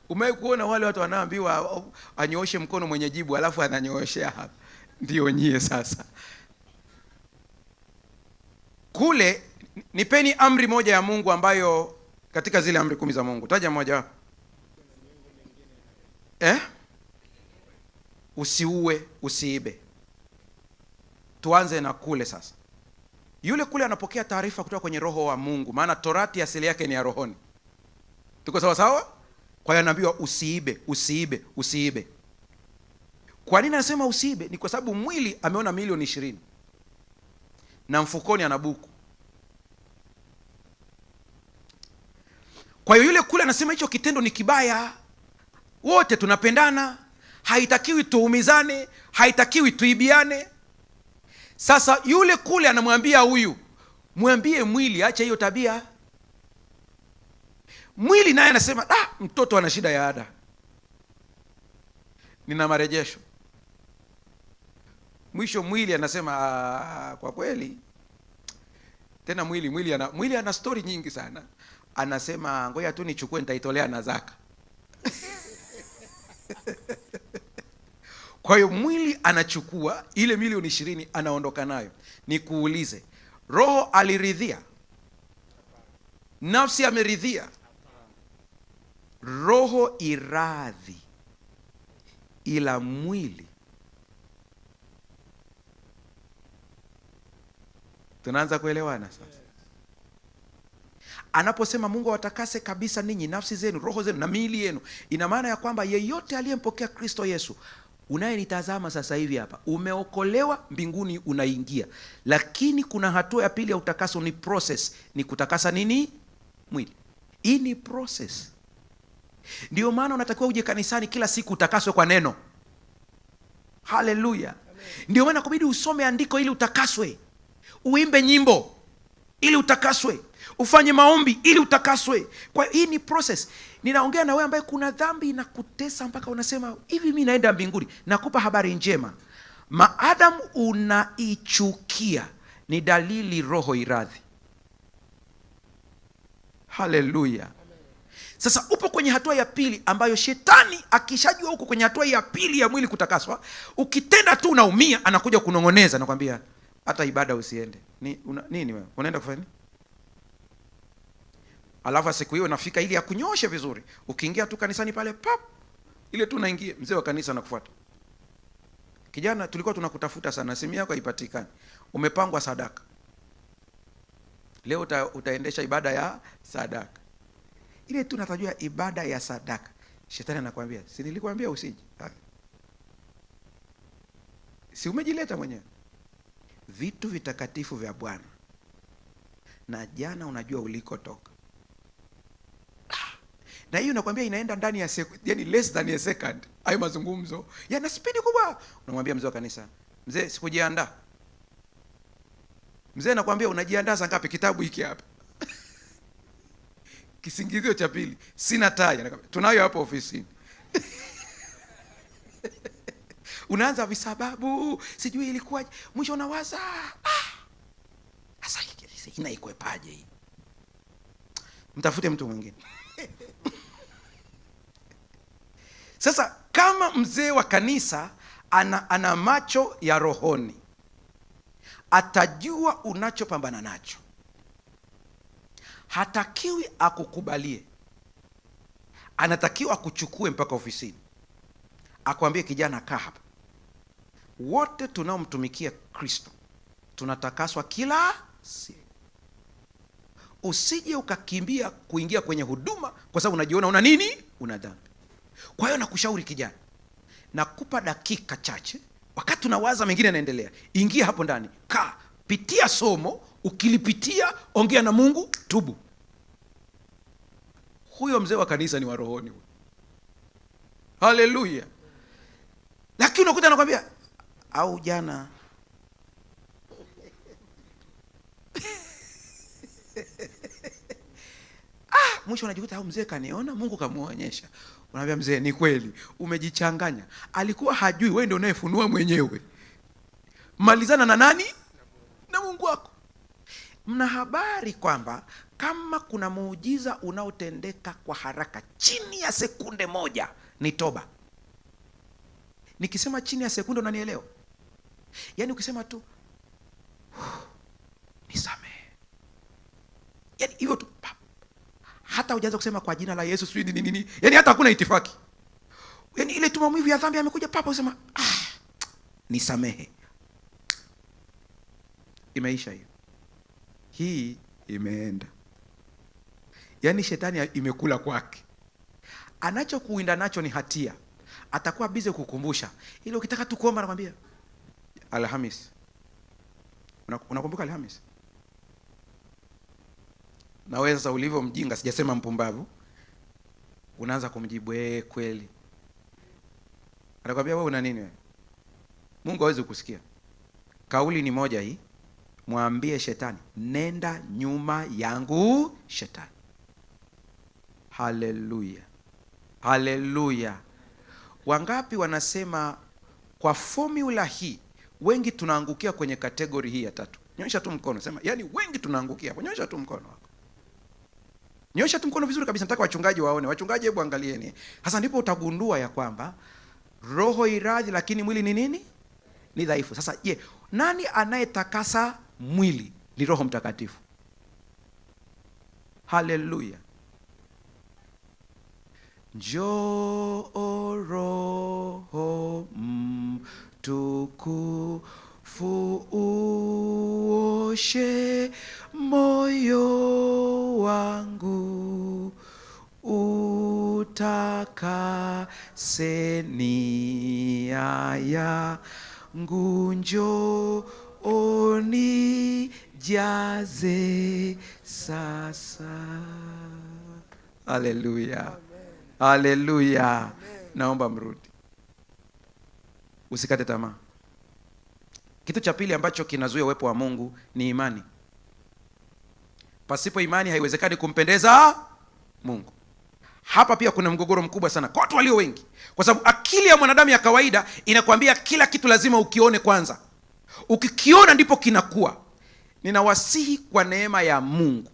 Umekuona wale watu wanaambiwa anyooshe mkono mwenye jibu, alafu ananyooshea hapa? Ndio nyie sasa. Kule nipeni amri moja ya Mungu ambayo katika zile amri 10 za Mungu. Taja moja hapo. Usiue, usiibe. Tuanze na kule sasa. Yule kule anapokea taarifa kutoka kwenye roho wa Mungu, maana Torati asili yake ni ya rohoni. Tuko sawa sawa? Kwa hiyo anaambiwa usiibe, usiibe, usiibe. Kwa nini anasema usiibe? Ni kwa sababu mwili ameona milioni 20 na mfukoni ana buku. Kwa hiyo yule kule anasema hicho kitendo ni kibaya. Wote tunapendana, haitakiwi tuumizane, haitakiwi tuibiane. Sasa yule kule anamwambia huyu, mwambie mwili acha hiyo tabia. Mwili naye anasema mtoto ana shida ya ada, nina marejesho. Mwisho mwili anasema kwa kweli tena mwili ana story nyingi sana. Anasema ngoja tu nichukue, nitaitolea na zaka. Kwa hiyo mwili anachukua ile milioni 20 anaondoka nayo. Nikuulize, roho aliridhia? Nafsi ameridhia? Roho iradhi, ila mwili. Tunaanza kuelewana sasa? Anaposema Mungu awatakase kabisa ninyi, nafsi zenu, roho zenu na miili yenu, ina maana ya kwamba yeyote aliyempokea Kristo Yesu, unayenitazama sasa hivi hapa, umeokolewa, mbinguni unaingia. Lakini kuna hatua ya pili ya utakaso, ni process, ni kutakasa nini? Mwili. Hii ni process. Ndio maana unatakiwa uje kanisani kila siku utakaswe kwa neno. Haleluya. Ndio maana kubidi usome andiko ili utakaswe, uimbe nyimbo ili utakaswe, ufanye maombi ili utakaswe. Kwa hii ni process. Ninaongea na wewe ambaye kuna dhambi inakutesa mpaka unasema hivi, mimi naenda mbinguni. Nakupa habari njema, maadamu unaichukia ni dalili roho iradhi. Haleluya. Sasa upo kwenye hatua ya pili ambayo shetani akishajua huko kwenye hatua ya pili ya mwili kutakaswa, ukitenda tu unaumia, anakuja kunong'oneza na kwambia hata ibada usiende. Nini wewe? Unaenda kufanya nini? Alafu siku hiyo nafika ili akunyoshe vizuri. Ukiingia tu kanisani pale pap, ile tu unaingia, mzee wa kanisa anakufuata. Kijana, tulikuwa tunakutafuta sana, simu yako haipatikani. Umepangwa sadaka. Leo utaendesha ibada ya sadaka. Ile tu natajua ibada ya sadaka. Shetani anakuambia, si nilikwambia usije? Si umejileta mwenyewe? Vitu vitakatifu vya Bwana. Na jana unajua ulikotoka. Na hiyo nakwambia inaenda ndani ya yani less than a second. Hayo mazungumzo yana speed kubwa. Unamwambia mzee wa kanisa, mzee sikujiandaa. Mzee nakwambia unajiandaa saa ngapi? Kitabu hiki hapa. Kisingizio cha pili, sina tai. Tunayo hapa ofisini. Unaanza visababu, sijui ilikuwa mwisho unawaza, sasa hii inaikwepaje hii? Mtafute mtu mwingine. Sasa kama mzee wa kanisa ana macho ya rohoni, atajua unachopambana nacho. Hatakiwi akukubalie, anatakiwa akuchukue mpaka ofisini, akwambie, kijana, kaa hapa. Wote tunaomtumikia Kristo tunatakaswa kila siku. Usije ukakimbia kuingia kwenye huduma kwa sababu unajiona una nini? Una dhambi. Kwa hiyo nakushauri kijana, nakupa dakika chache, wakati unawaza mengine yanaendelea, ingia hapo ndani, kaa, pitia somo, ukilipitia ongea na Mungu, tubu. Huyo mzee wa kanisa ni wa rohoni. Haleluya. Lakini unakuta anakuambia, au jana mwisho unajikuta au mzee kaniona, Mungu kamuonyesha. Unaambia mzee, ni kweli umejichanganya, alikuwa hajui, wewe ndio unayefunua mwenyewe. Malizana na nani? Na Mungu wako. Mna habari kwamba kama kuna muujiza unaotendeka kwa haraka chini ya sekunde moja ni toba. Nikisema chini ya sekunde unanielewa? Yaani ukisema tu nisamehe, yaani hivyo tu, hata hujaanza kusema kwa jina la Yesu sijui nini, yaani hata hakuna itifaki, yaani ile tu maumivu ya dhambi yamekuja papa, usema nisamehe, imeisha hiyo. Hii imeenda. Yaani shetani imekula kwake. Anachokuinda nacho ni hatia. Atakuwa bize kukumbusha. Ile ukitaka tu kuomba anakuambia Alhamisi. Unakumbuka Alhamisi? Na wewe sasa ulivyo mjinga, sijasema mpumbavu, unaanza kumjibu kweli. Anakuambia wewe una nini wewe? Mungu hawezi kusikia. Kauli ni moja hii. Mwambie shetani, nenda nyuma yangu shetani. Haleluya. Haleluya. Wangapi wanasema kwa formula hii wengi tunaangukia kwenye kategori hii ya tatu? Nyosha tu mkono, sema yani wengi tunaangukia hapo. Nyosha tu mkono wako. Nyosha tu mkono vizuri kabisa, nataka wachungaji waone. Wachungaji hebu angalieni. Sasa ndipo utagundua ya kwamba roho iradhi lakini mwili ni nini? Ni dhaifu. Sasa je, nani anayetakasa mwili? Ni Roho Mtakatifu. Haleluya. Njoo Roho Mtukufu uoshe moyo wangu, utakase nia yangu, njoo unijaze sasa. Haleluya. Haleluya. Naomba mrudi, usikate tamaa. Kitu cha pili ambacho kinazuia uwepo wa Mungu ni imani. Pasipo imani haiwezekani kumpendeza Mungu. Hapa pia kuna mgogoro mkubwa sana kwa watu walio wengi, kwa sababu akili ya mwanadamu ya kawaida inakwambia kila kitu lazima ukione kwanza, ukikiona ndipo kinakuwa. Ninawasihi kwa neema ya Mungu,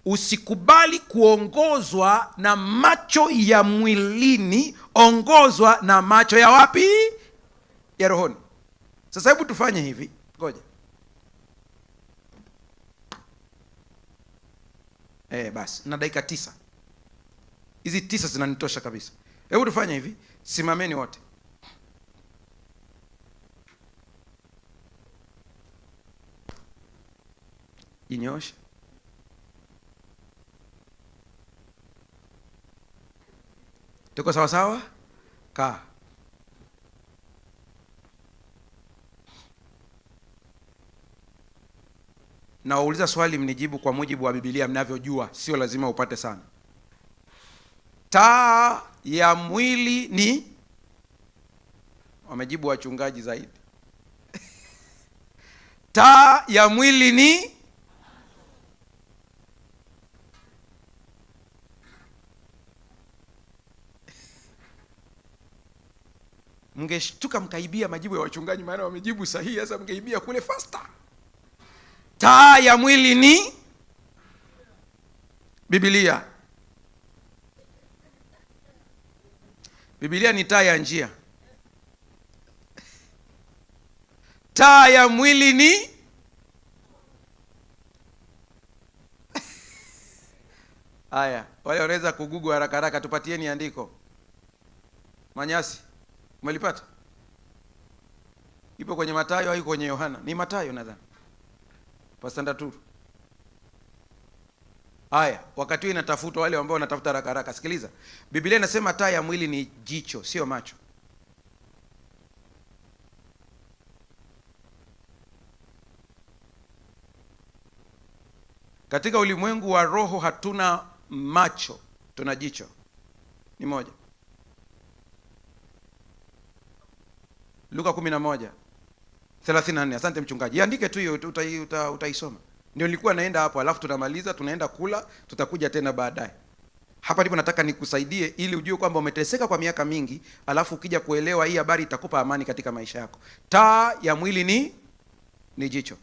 usikubali kuongozwa na macho ya mwilini, ongozwa na macho ya wapi? Ya rohoni. Sasa hebu tufanye hivi, ngoja. Basi na dakika 9. Hizi 9 zinanitosha kabisa. Hebu tufanye hivi, simameni wote. Jinyoshe. Tuko sawa sawa? Kaa. Na wauliza swali, mnijibu kwa mujibu wa Biblia mnavyojua, sio lazima upate sana. Taa ya mwili ni? Wamejibu wachungaji zaidi. taa ya mwili ni mngeshtuka mkaibia majibu ya wachungaji, maana wamejibu sahihi. Sasa mngeibia kule faster. Taa ya mwili ni Biblia. Biblia ni taa ya njia. Taa ya mwili ni haya. Wale wanaweza kugugu haraka haraka, tupatieni andiko. Manyasi, umelipata? Ipo kwenye Mathayo au kwenye Yohana? Ni Mathayo nadhani. Pastor Ndaturu. Haya, wakati inatafutwa wale ambao wanatafuta haraka haraka. Sikiliza. Biblia inasema taa ya mwili ni jicho, sio macho. Katika ulimwengu wa roho hatuna macho, tuna jicho. Ni moja. Luka 11:34. Asante mchungaji. Andike tu hiyo, utaisoma. Ndio nilikuwa naenda hapo, alafu tunamaliza, tunaenda kula, tutakuja tena baadaye. Hapa ndipo nataka nikusaidie ili ujue kwamba umeteseka kwa miaka mingi, alafu ukija kuelewa hii habari itakupa amani katika maisha yako. Taa ya mwili ni jicho.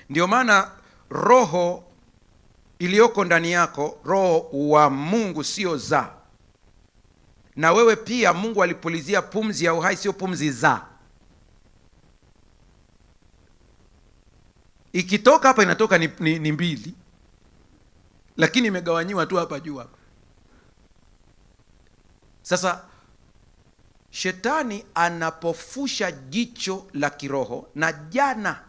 Ndio maana roho iliyoko ndani yako, roho wa Mungu, sio za. Na wewe pia Mungu alipulizia pumzi ya uhai, sio pumzi za. Ikitoka hapa inatoka ni mbili, lakini imegawanyiwa tu hapa juu hapa. Sasa shetani anapofusha jicho la kiroho, na jana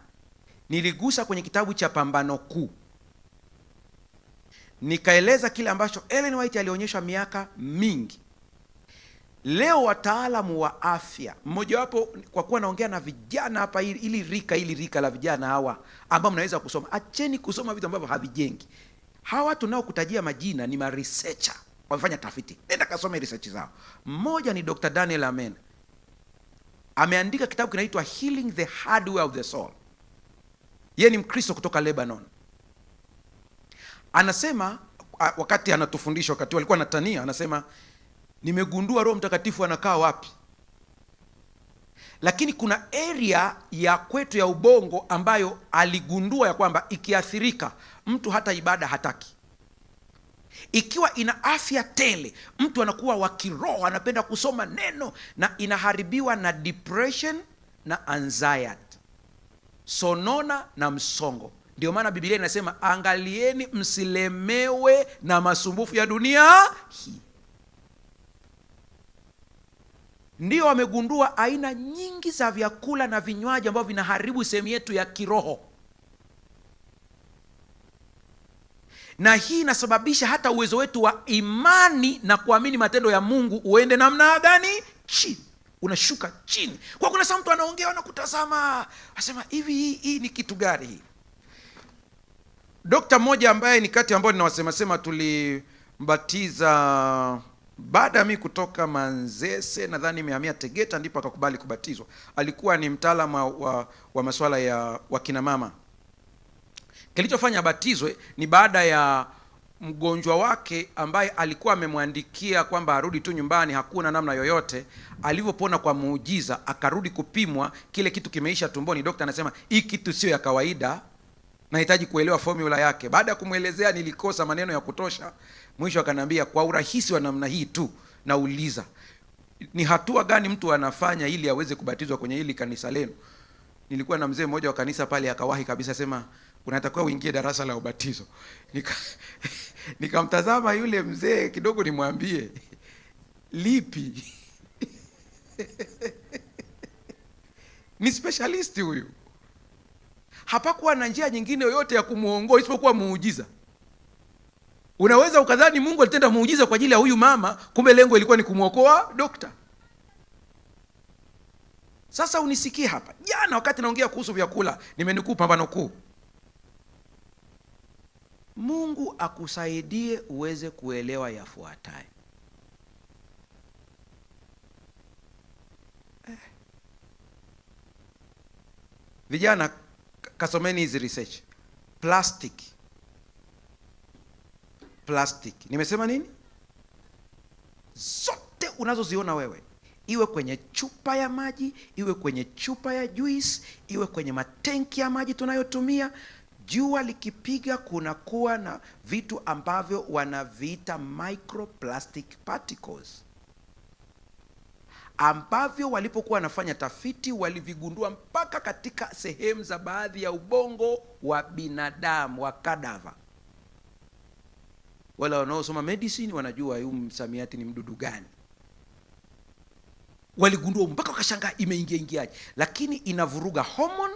niligusa kwenye kitabu cha Pambano Kuu, nikaeleza kile ambacho Ellen White alionyesha miaka mingi. Leo wataalamu wa afya, mmoja wapo, kwa kuwa naongea na vijana hapa, ili rika la vijana hawa ambao mnaweza kusoma. Acheni kusoma vitu ambavyo havijengi. Hawa watu nao kutajia majina ni researcher, wamefanya tafiti. Nenda kasome research zao. Mmoja ni Dr. Daniel Amen. Ameandika kitabu kinaitwa Healing the Hardware of the Soul. Yeye ni Mkristo kutoka Lebanon. Anasema, wakati anatufundisha, wakati walikuwa natania, anasema nimegundua Roho Mtakatifu anakaa wapi. Lakini kuna area ya kwetu ya ubongo ambayo aligundua ya kwamba ikiathirika mtu hata ibada hataki. Ikiwa ina afya tele, mtu anakuwa wa kiroho, anapenda kusoma neno, na inaharibiwa na depression na anxiety, sonona na msongo. Ndio maana Biblia inasema angalieni msilemewe na masumbufu ya dunia hii. Ndio wamegundua aina nyingi za vyakula na vinywaji ambavyo vinaharibu sehemu yetu ya kiroho. Na hii inasababisha hata uwezo wetu wa imani na kuamini matendo ya Mungu uende namna gani? Chini. Unashuka chini. Kwa kuna mtu anaongea na kutazama, asema hivi, hii ni kitu gani hii? Dokta mmoja ambaye ni kati ambao ninawasema tulimbatiza baada ya mimi kutoka Manzese, nadhani nimehamia Tegeta, ndipo akakubali kubatizwa. Alikuwa ni mtaalamu wa masuala ya wakina mama. Kilichofanya abatizwe ni baada ya mgonjwa wake ambaye alikuwa amemwandikia kwamba arudi tu nyumbani, hakuna namna yoyote. Alivyopona kwa muujiza, akarudi kupimwa, kile kitu kimeisha tumboni. Daktari anasema hii kitu sio ya kawaida, nahitaji kuelewa formula yake. Baada ya kumwelezea nilikosa maneno ya kutosha, mwisho akaniambia kwa urahisi wa namna hii tu, nauliza ni hatua gani mtu anafanya ili aweze kubatizwa kwenye hili kanisa lenu? Nilikuwa na mzee mmoja wa kanisa pale, akawahi kabisa sema unatakiwa uingie darasa la ubatizo. Nikamtazama yule mzee kidogo, nimwambie lipi? Ni specialist huyu. Hapakuwa na njia nyingine yoyote ya kumuongoa isipokuwa muujiza. Unaweza ukadhani Mungu alitenda muujiza kwa ajili ya huyu mama, kumbe lengo ilikuwa ni kumuokoa dokta. Sasa unisikie hapa. Jana wakati naongea kuhusu vyakula, nimenukuu Pambano Kuu. Mungu akusaidie uweze kuelewa yafuatayo. Vijana, kasomeni hizi research. Plastic. Nimesema nini? Zote unazoziona wewe, iwe kwenye chupa ya maji, iwe kwenye chupa ya juice, iwe kwenye matenki ya maji tunayotumia, jua likipiga kunakuwa na vitu ambavyo wanaviita microplastic particles, ambavyo walipokuwa wanafanya tafiti walivigundua mpaka katika sehemu za baadhi ya ubongo wa binadamu, wa kadava. Wala wanaosoma medicine wanajua huu msamiati ni mdudu gani. Waligundua mpaka wakashangaa ingiaje, lakini inavuruga hormone.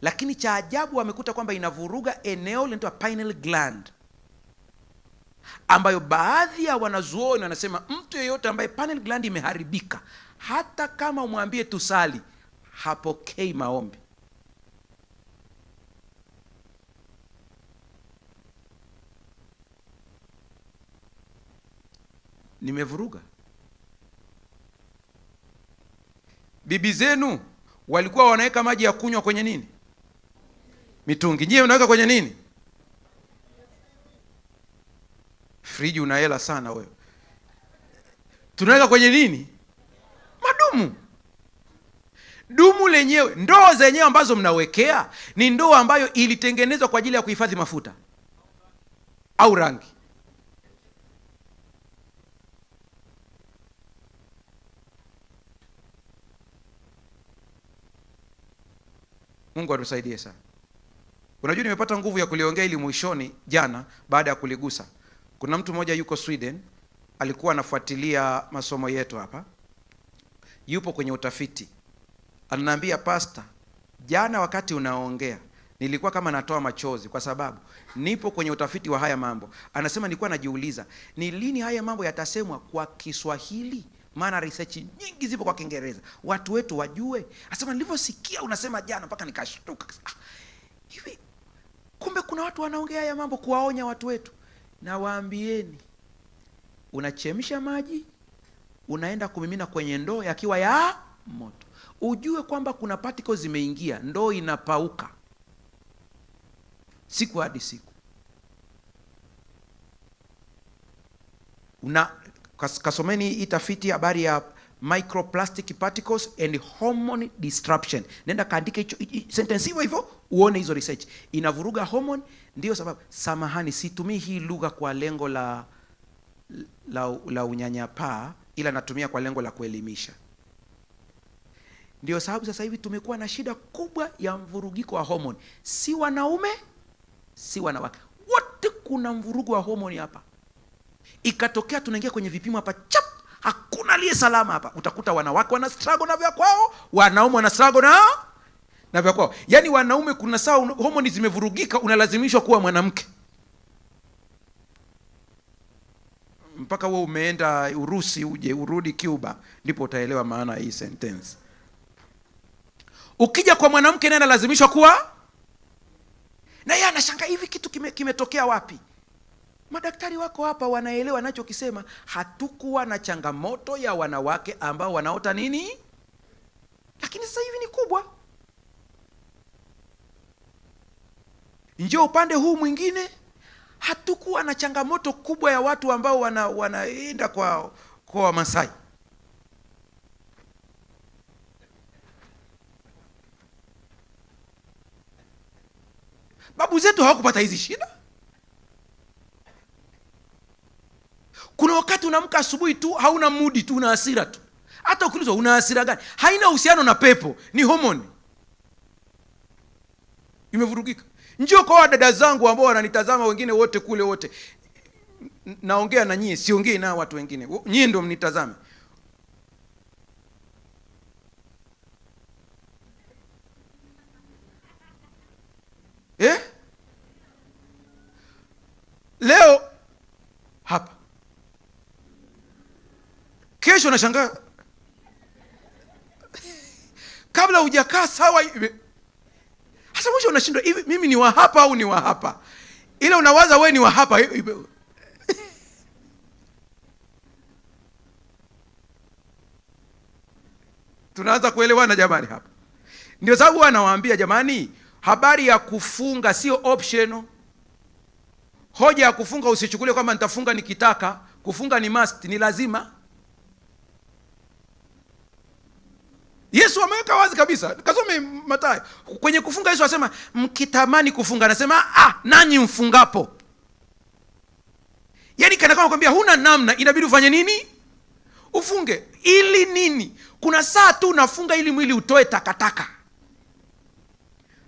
Lakini cha ajabu wamekuta kwamba inavuruga eneo linaloitwa pineal gland, ambayo baadhi ya wanazuoni wanasema mtu yeyote ambaye pineal gland imeharibika, hata kama umwambie tusali, hapokei maombi. Nimevuruga. Bibi zenu walikuwa wanaweka maji ya kunywa kwenye nini? Mitungi. Nyie unaweka kwenye nini? Friji. Una hela sana wewe. Tunaweka kwenye nini? Madumu. Dumu lenyewe, ndoo zenyewe ambazo mnawekea ni ndoo ambayo ilitengenezwa kwa ajili ya kuhifadhi mafuta au rangi. Mungu atusaidie sana. Unajua nimepata nguvu ya kuliongea ili mwishoni jana baada ya kuligusa. Kuna mtu mmoja yuko Sweden, alikuwa anafuatilia masomo yetu hapa. Yupo kwenye utafiti. Ananiambia, pastor, jana wakati unaongea nilikuwa kama natoa machozi kwa sababu nipo kwenye utafiti wa haya mambo. Anasema nilikuwa najiuliza ni lini haya mambo yatasemwa kwa Kiswahili, maana research nyingi zipo kwa Kiingereza, watu wetu wajue. Anasema nilivyosikia unasema jana mpaka nikashtuka. Hivi kumbe kuna watu wanaongea haya mambo kuwaonya watu wetu. Na waambieni, unachemsha maji, unaenda kumimina kwenye ndoo yakiwa ya moto, ujue kwamba kuna particles zimeingia, ndoo inapauka siku hadi siku. Kasomeni hii tafiti habari ya microplastic particles and hormone disruption. Nenda kaandike hicho sentence hivyo uone hizo research. Inavuruga hormone, ndio sababu. Samahani, situmii hii lugha kwa lengo la unyanyapaa, ila natumia kwa lengo la kuelimisha. Ndio sababu sasa hivi tumekuwa na shida kubwa ya mvurugiko wa hormone. Si wanaume, si wanawake, wote kuna mvurugo wa hormone hapa. Ikatokea tunaingia kwenye vipimo hapa, chap, hakuna aliye salama hapa. Utakuta wanawake wana struggle na vya kwao, wanaume wana struggle na vya kwao. Yaani wanaume kuna saa hormone zimevurugika, unalazimishwa kuwa mwanamke. Mpaka wewe umeenda Urusi uje urudi Cuba ndipo utaelewa maana hii sentence. Ukija kwa mwanamke naye analazimishwa kuwa, na yeye anashangaa hivi kitu kimetokea wapi? Madaktari wako hapa wanaelewa ninachokisema. Hatukuwa na changamoto ya wanawake ambao wanaota nini, lakini sasa hivi ni kubwa. Njoo upande huu mwingine, hatukuwa na changamoto kubwa ya watu ambao wanaenda kwa Wamasai. Babu zetu hawakupata hizi shida. Kuna wakati unaamka asubuhi tu hauna mudi tu, una hasira tu. Hata ukiulizwa una hasira gani, haina uhusiano na pepo, ni hormone imevurugika. Njoo kwa dada zangu ambao wananitazama, wengine wote kule, wote naongea na nyie, siongei na watu wengine, nyie ndio mnitazame. Leo hapa, kesho nashangaa kabla hujakaa sawa. Hasa mwisho unashindwa hivi, mimi ni wa hapa au ni wa hapa? Ile unawaza wewe ni wa hapa. Tunaanza kuelewana jamani hapa. Ndio sababu anawaambia jamani, habari ya kufunga sio optional. Hoja ya kufunga usichukulie kwamba nitafunga nikitaka. Kufunga ni must, ni lazima. Yesu ameweka wazi kabisa. Kasome Mathayo. Kwenye kufunga Yesu anasema mkitamani kufunga, anasema nanyi mfungapo. Yaani kana kama kwambia huna namna, inabidi ufanye nini? Ufunge. Ili nini? Kuna saa tu unafunga ili mwili utoe takataka.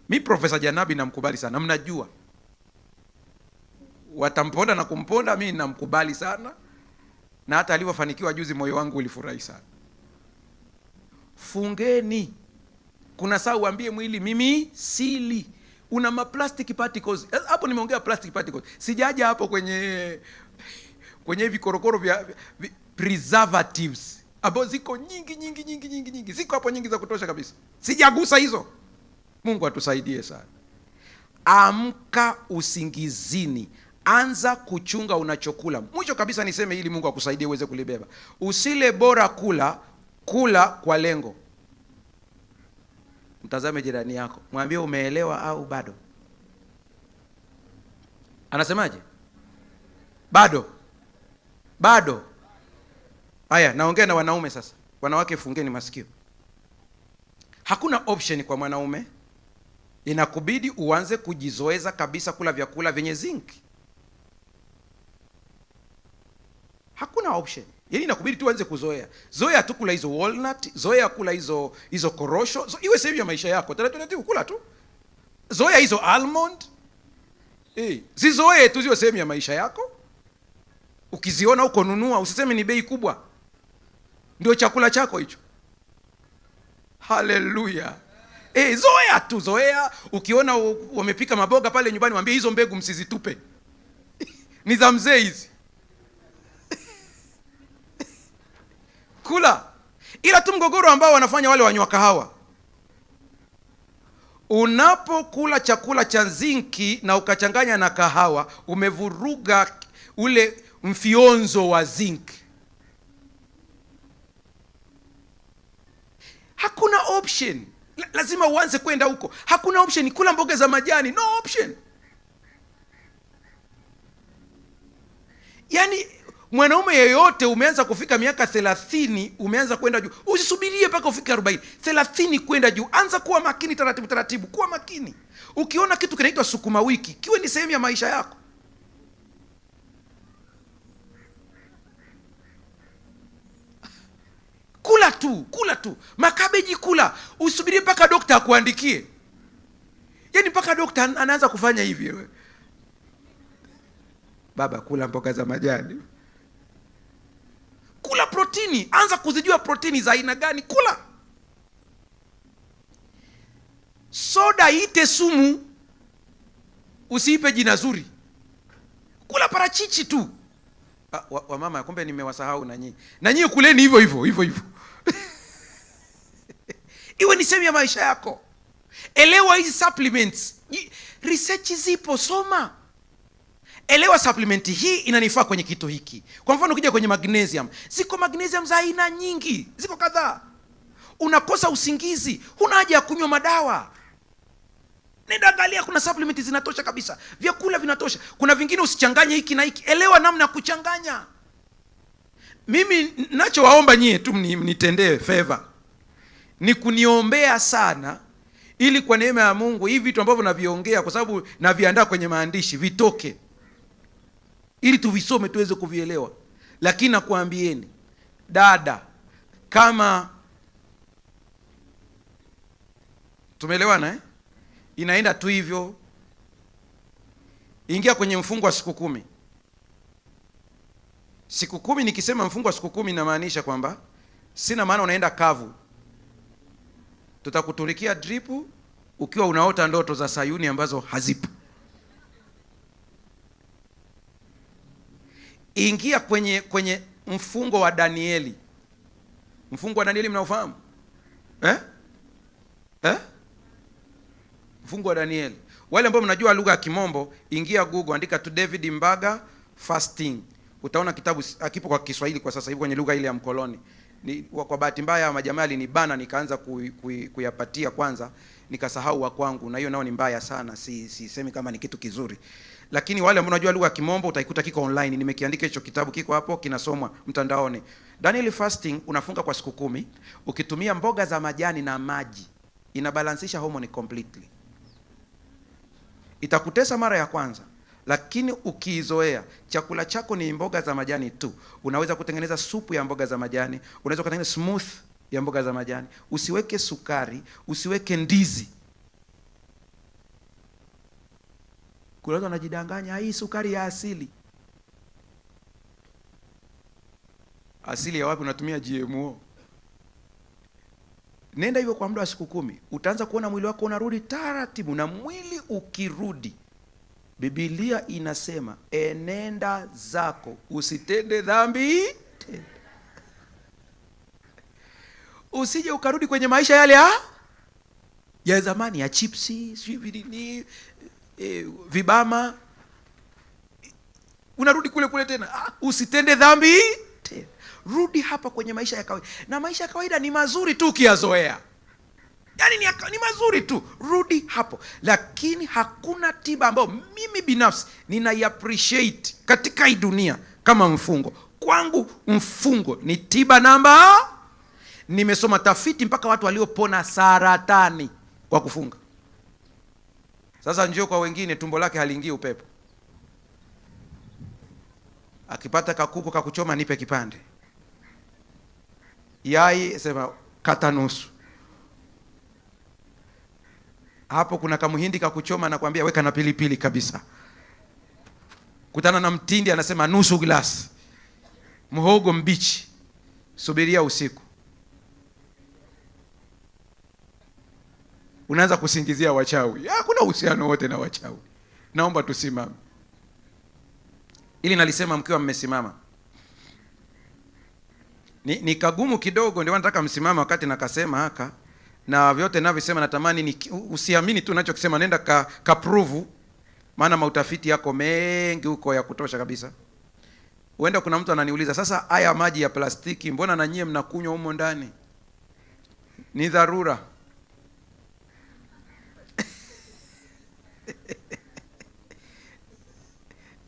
Mi Profesa Janabi namkubali sana, mnajua. Watamponda na kumponda, mimi namkubali sana. Na hata alivyofanikiwa juzi moyo wangu ulifurahi sana. Fungeni. Kuna saa uambie mwili mimi sili. Una maplastic particles. Hapo nimeongea plastic particles. Sijaja hapo kwenye hivi korokoro vya preservatives. Abo ziko nyingi. Ziko hapo nyingi za kutosha kabisa. Sijagusa hizo. Mungu atusaidie sana. Amka usingizini. Anza kuchunga unachokula. Mwisho kabisa niseme ili Mungu akusaidie uweze kulibeba. Usile bora kula kwa lengo. Mtazame jirani yako, mwambie umeelewa au bado? Anasemaje? Bado. Haya, naongea na wanaume sasa. Wanawake fungeni masikio. Hakuna option kwa mwanaume. Inakubidi uanze kujizoeza kabisa kula vyakula vyenye zinc. Hakuna option. Yaani inakubidi tu uanze kuzoea. Zoea tu kula hizo walnut, zoea kula hizo korosho, iwe sehemu ya maisha yako. Taratibu kula tu. Zoea hizo almond. Zizoee tu ziwe sehemu ya maisha yako. Ukiziona uko nunua, usiseme ni bei kubwa. Ndio chakula chako hicho. Haleluya. Zoea. Ukiona wamepika maboga pale nyumbani, mwambie hizo mbegu msizitupe. Ni za mzee hizi. Kula. Ila tu mgogoro ambao wanafanya wale wanywa kahawa. Unapokula chakula cha zinki na ukachanganya na kahawa, umevuruga ule mfionzo wa zinc. Hakuna option. Lazima uanze kwenda huko. Hakuna option. Kula mboga za majani, no option. Yaani mwanaume yeyote umeanza kufika miaka 30, umeanza kwenda juu. Usisubirie mpaka ufike 40. 30 kwenda juu. Anza kuwa makini taratibu. Kuwa makini. Ukiona kitu kinaitwa sukuma wiki, kiwe ni sehemu ya maisha yako. Kula tu. Makabeji kula. Usubirie mpaka dokta akuandikie. Yaani mpaka dokta anaanza kufanya hivi. Baba, kula mboga za majani. Kula protini. Anza kuzijua protini za aina gani. Kula. Soda ite sumu. Usiipe jina zuri. Kula parachichi tu. Mama, kumbe nimewasahau na nyinyi. Na nyinyi kuleni hivyo. Iwe ni sehemu ya maisha yako. Elewa hizi supplements. Research zipo, soma. Elewa supplement hii inanifaa kwenye kitu hiki. Kwa mfano ukija kwenye magnesium, ziko magnesium za aina nyingi, ziko kadhaa. Unakosa usingizi, huna haja ya kunywa madawa. Nenda angalia, kuna supplement zinatosha kabisa. Vyakula vinatosha. Kuna vingine usichanganye hiki na hiki. Elewa namna ya kuchanganya. Mimi nachowaomba nyie tu mnitendee favor. Ni kuniombea sana ili kwa neema ya Mungu hivi vitu ambavyo naviongea, kwa sababu naviandaa kwenye maandishi, vitoke. Ili tuvisome tuweze kuvielewa. Lakini nakuambieni, dada, kama tumeelewana inaenda tu hivyo. Ingia kwenye mfungo wa siku 10. Siku 10, nikisema mfungo wa siku 10 inamaanisha kwamba sina maana unaenda kavu. Tutakuturikia drip ukiwa unaota ndoto za Sayuni ambazo hazipo. Ingia kwenye mfungo wa Danieli. Mfungo wa Danieli mnaofahamu? Mfungo wa Danieli. Wale ambao mnajua lugha ya Kimombo, ingia Google, andika tu David Mbaga fasting. Utaona kitabu akipo kwa Kiswahili kwa sasa hivi kwenye lugha ile ya mkoloni. Kwa bahati mbaya majamaa alinibana, nikaanza kuyapatia kwanza, nikasahau wa kwangu, na hiyo nao ni mbaya sana. Sisemi kama ni kitu kizuri, lakini wale ambao unajua lugha ya Kimombo utaikuta kiko online. Nimekiandika hicho kitabu, kiko hapo kinasomwa mtandaoni. Daniel fasting unafunga kwa siku 10, ukitumia mboga za majani na maji, inabalansisha hormone completely. Itakutesa mara ya kwanza, lakini ukiizoea, chakula chako ni mboga za majani tu. Unaweza kutengeneza supu ya mboga za majani, unaweza kutengeneza smooth ya mboga za majani. Usiweke sukari, usiweke ndizi. Kuna watu wanajidanganya, hii sukari ya asili. Asili ya wapi? Unatumia GMO. Nenda hivyo kwa muda wa siku 10, utaanza kuona mwili wako unarudi taratibu, na mwili ukirudi, Biblia inasema enenda zako usitende dhambi tena. Usije ukarudi kwenye maisha yale ya zamani ya chipsi, sivini, vibama. Unarudi kule tena. Usitende dhambi tena. Rudi hapa kwenye maisha ya kawaida. Na maisha ya kawaida ni mazuri tu ukiyazoea. Yaani ni mazuri tu. Rudi hapo. Lakini hakuna tiba ambayo mimi binafsi ninaiappreciate katika hii dunia kama mfungo. Kwangu mfungo ni tiba namba. Nimesoma tafiti mpaka watu waliopona saratani kwa kufunga. Sasa njoo kwa wengine, tumbo lake haliingii upepo. Akipata kakuku kakuchoma, nipe kipande. Yai sema kata nusu. Hapo kuna kamuhindi kakuchoma, nakwambia weka na pilipili kabisa. Kutana na mtindi anasema nusu glasi. Mhogo mbichi, subiria usiku. Unaanza kusingizia wachawi. Hakuna uhusiano wote na wachawi. Naomba tusimame. Ili nalisema mkiwa mmesimama. Ni kagumu kidogo, ndio nataka msimama wakati nakasema haka. Na vyote ninavyosema natamani usiamini tu ninachokisema, nenda ka prove, maana mautafiti yako mengi huko ya kutosha kabisa. Huenda kuna mtu ananiuliza, sasa haya maji ya plastiki mbona na nyie mnakunywa humo ndani? Ni dharura.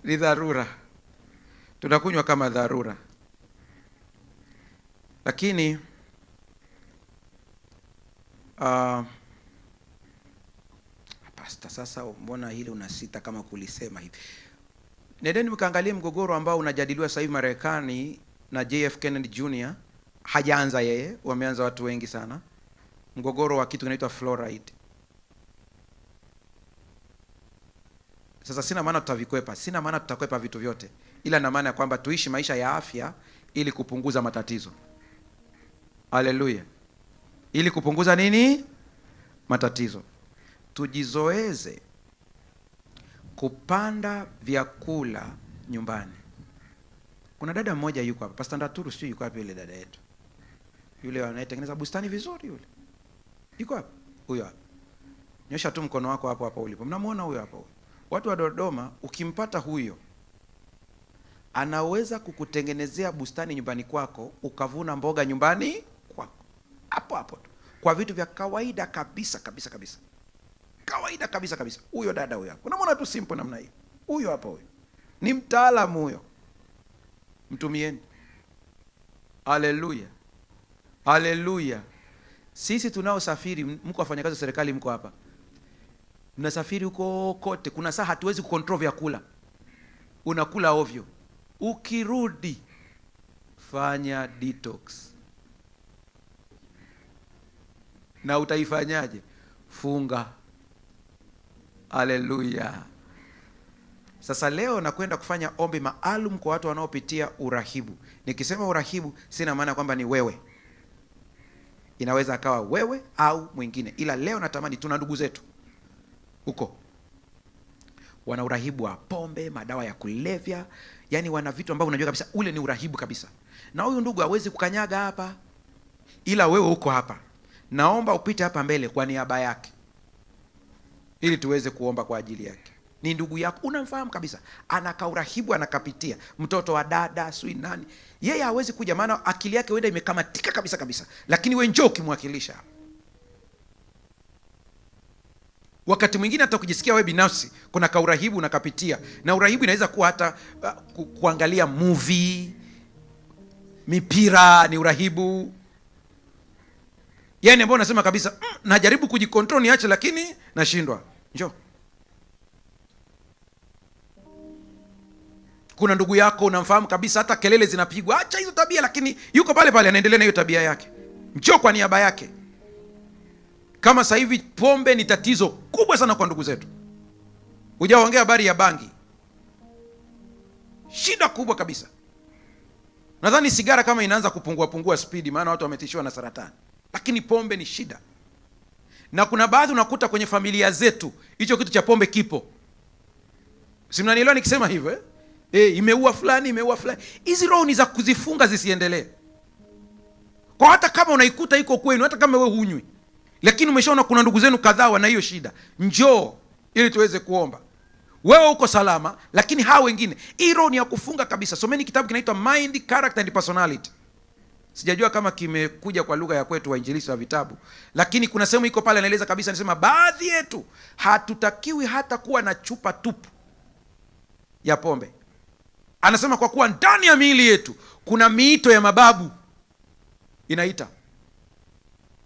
Ni dharura. Tunakunywa kama dharura. Lakini Pastor, sasa mbona hili unasita kama kulisema hivi? Nendeni mkaangalie mgogoro ambao unajadiliwa sasa hivi Marekani na JF Kennedy Jr. Hajaanza yeye, wameanza watu wengi sana. Mgogoro wa kitu kinaitwa fluoride. Sasa sina maana tutavikwepa, sina maana tutakwepa vitu vyote, ila na maana ya kwamba tuishi maisha ya afya ili kupunguza matatizo. Haleluya. Ili kupunguza nini? Matatizo. Tujizoeze kupanda vyakula nyumbani. Kuna dada mmoja yuko hapa, Pastor Ndaturu, sio yuko hapa yule dada yetu. Yule anayetengeneza bustani vizuri yule. Yuko hapa? Huyo hapa. Nyosha tu mkono wako hapo hapo ulipo. Mnamuona huyo hapo? Watu wa Dodoma, ukimpata huyo, anaweza kukutengenezea bustani nyumbani kwako, ukavuna mboga nyumbani kwako. Hapo hapo tu. Kwa vitu vya kawaida kabisa kabisa kabisa. Kawaida kabisa kabisa. Huyo dada huyo hapo. Unamwona tu simple namna hiyo. Huyo hapo huyo. Ni mtaalamu huyo. Mtumieni. Haleluya. Haleluya. Sisi tunaosafiri, mko wafanyakazi wa serikali mko hapa. Mnasafiri huko kote, kuna saa hatuwezi kucontrol vyakula. Unakula ovyo. Ukirudi fanya detox. Na utaifanyaje? Funga. Haleluya. Sasa leo nakwenda kufanya ombi maalum kwa watu wanaopitia urahibu. Nikisema urahibu, sina maana kwamba ni wewe. Inaweza akawa wewe au mwingine. Ila leo natamani, tuna ndugu zetu huko wana urahibu wa pombe, madawa ya kulevya, yani wana vitu ambavyo unajua kabisa ule ni urahibu kabisa. Na huyu ndugu hawezi kukanyaga hapa, ila wewe uko hapa. Naomba upite hapa mbele kwa niaba yake, ili tuweze kuomba kwa ajili yake. ni ndugu yako, unamfahamu kabisa, anakaurahibu, anakapitia, mtoto wa dada sui nani, yeye hawezi kuja, maana akili yake wenda imekamatika kabisa kabisa, lakini wewe njoo ukimwakilisha. Wakati mwingine hata kujisikia wewe binafsi kuna kaurahibu unakapitia, na urahibu inaweza kuwa hata kuangalia movie, mipira ni urahibu. Yaani ambao unasema kabisa najaribu kujikontrol niache, lakini nashindwa. Njoo. Kuna ndugu yako unamfahamu kabisa, hata kelele zinapigwa, acha hizo tabia, lakini yuko pale pale anaendelea na hiyo tabia yake. Njoo kwa niaba yake. Kama sasa hivi pombe ni tatizo kubwa sana kwa ndugu zetu. Hujaongea habari ya bangi. Shida kubwa kabisa. Nadhani sigara kama inaanza kupungua speed, maana watu wametishiwa na saratani. Lakini pombe ni shida. Na kuna baadhi unakuta kwenye familia zetu hicho kitu cha pombe kipo. Si mnanielewa nikisema hivyo imeua fulani. Hizi roho ni za kuzifunga zisiendelee. Kwa hata kama unaikuta iko kwenu, hata kama wewe hunywi, lakini umeshaona kuna ndugu zenu kadhaa wana hiyo shida, njoo ili tuweze kuomba. Wewe uko salama, lakini hao wengine, hii roho ni ya kufunga kabisa. Someni kitabu kinaitwa Mind, Character and Personality. Sijajua kama kimekuja kwa lugha ya kwetu wainjilisti wa vitabu, lakini kuna sehemu iko pale anaeleza kabisa, anasema baadhi yetu hatutakiwi hata kuwa na chupa tupu ya pombe. Anasema kwa kuwa ndani ya miili yetu kuna miito ya mababu inaita,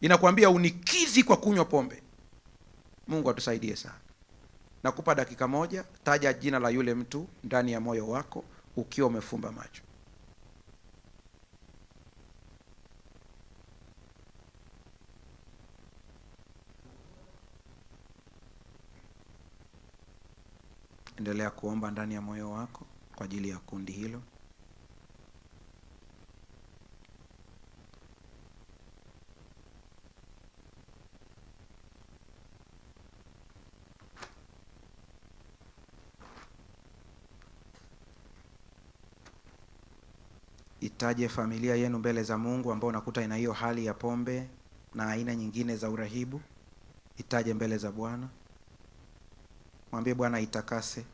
inakwambia unikidhi kwa kunywa pombe. Mungu atusaidie sana. Nakupa dakika moja, taja jina la yule mtu ndani ya moyo wako ukiwa umefumba macho. Endelea kuomba ndani ya moyo wako kwa ajili ya kundi hilo. Itaje familia yenu mbele za Mungu ambao unakuta ina hiyo hali ya pombe na aina nyingine za urahibu. Itaje mbele za Bwana. Mwambie Bwana itakase.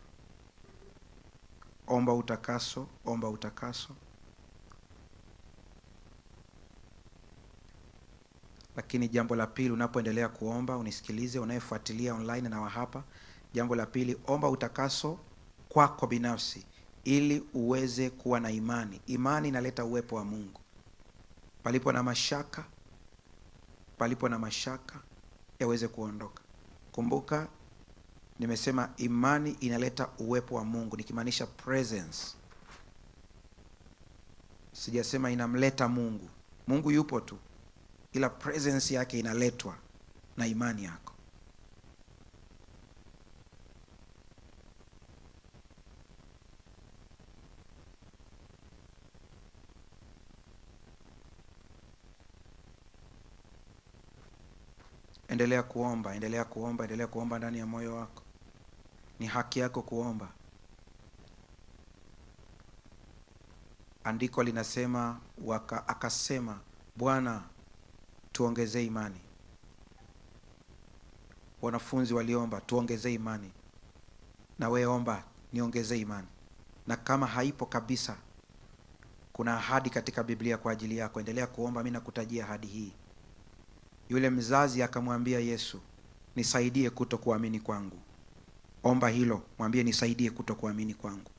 Omba utakaso, omba utakaso. Lakini jambo la pili, unapoendelea kuomba, unisikilize unayefuatilia online na wa hapa. Jambo la pili, omba utakaso kwako binafsi ili uweze kuwa na imani. Imani inaleta uwepo wa Mungu. Palipo na mashaka yaweze kuondoka. Kumbuka nimesema imani inaleta uwepo wa Mungu, nikimaanisha presence. Sijasema inamleta Mungu. Mungu yupo tu, ila presence yake inaletwa na imani yako. Endelea kuomba, endelea kuomba, endelea kuomba ndani ya moyo wako. Ni haki yako kuomba. Andiko linasema akasema, Bwana tuongezee imani. Wanafunzi waliomba, tuongezee imani. Na wewe omba, niongezee imani. Na kama haipo kabisa, kuna ahadi katika Biblia kwa ajili yako. Endelea kuomba, mimi nakutajia ahadi hii. Yule mzazi akamwambia Yesu, nisaidie kutokuamini kwangu. Omba hilo, mwambie nisaidie kutokuamini kwangu.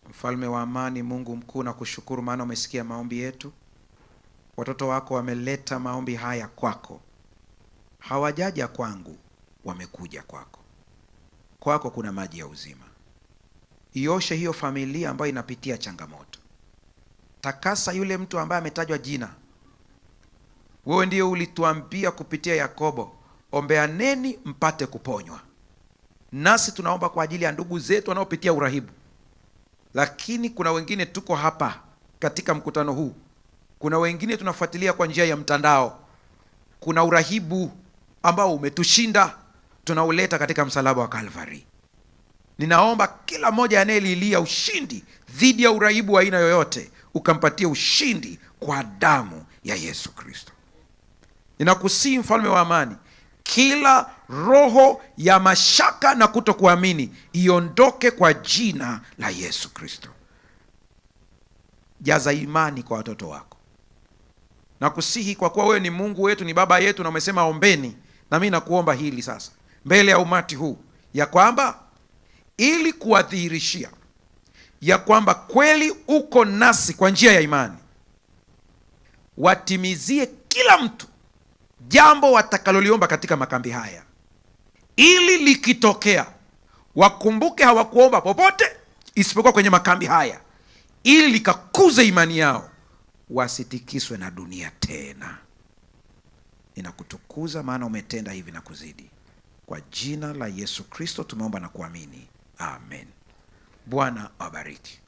Mfalme wa amani, Mungu mkuu, na kushukuru maana umesikia maombi yetu. Watoto wako wameleta maombi haya kwako. Hawajaja kwangu, wamekuja kwako. Kwako kuna maji ya uzima. Ioshe hiyo familia ambayo inapitia changamoto. Takasa yule mtu ambaye ametajwa jina. Wewe ndio ulituambia kupitia Yakobo, ombeaneni mpate kuponywa. Nasi tunaomba kwa ajili ya ndugu zetu wanaopitia urahibu. Lakini kuna wengine tuko hapa katika mkutano huu. Kuna wengine tunafuatilia kwa njia ya mtandao. Kuna urahibu ambao umetushinda, tunauleta katika msalaba wa Calvary. Ninaomba kila mmoja anayelilia ushindi dhidi ya urahibu wa aina yoyote, ukampatia ushindi kwa damu ya Yesu Kristo. Ninakusihi mfalme wa amani, kila roho ya mashaka na kutokuamini iondoke kwa jina la Yesu Kristo. Jaza imani kwa watoto wako. Nakusihi kwa kuwa wewe ni Mungu wetu, ni baba yetu, na umesema ombeni, na mimi nakuomba hili sasa mbele ya umati huu, ya kwamba ili kuwadhihirishia ya kwamba kweli uko nasi kwa njia ya imani, watimizie kila mtu jambo watakaloliomba katika makambi haya, ili likitokea wakumbuke hawakuomba popote isipokuwa kwenye makambi haya, ili likakuze imani yao, wasitikiswe na dunia tena. Ninakutukuza maana umetenda hivi na kuzidi. Kwa jina la Yesu Kristo tumeomba na kuamini, amen. Bwana awabariki.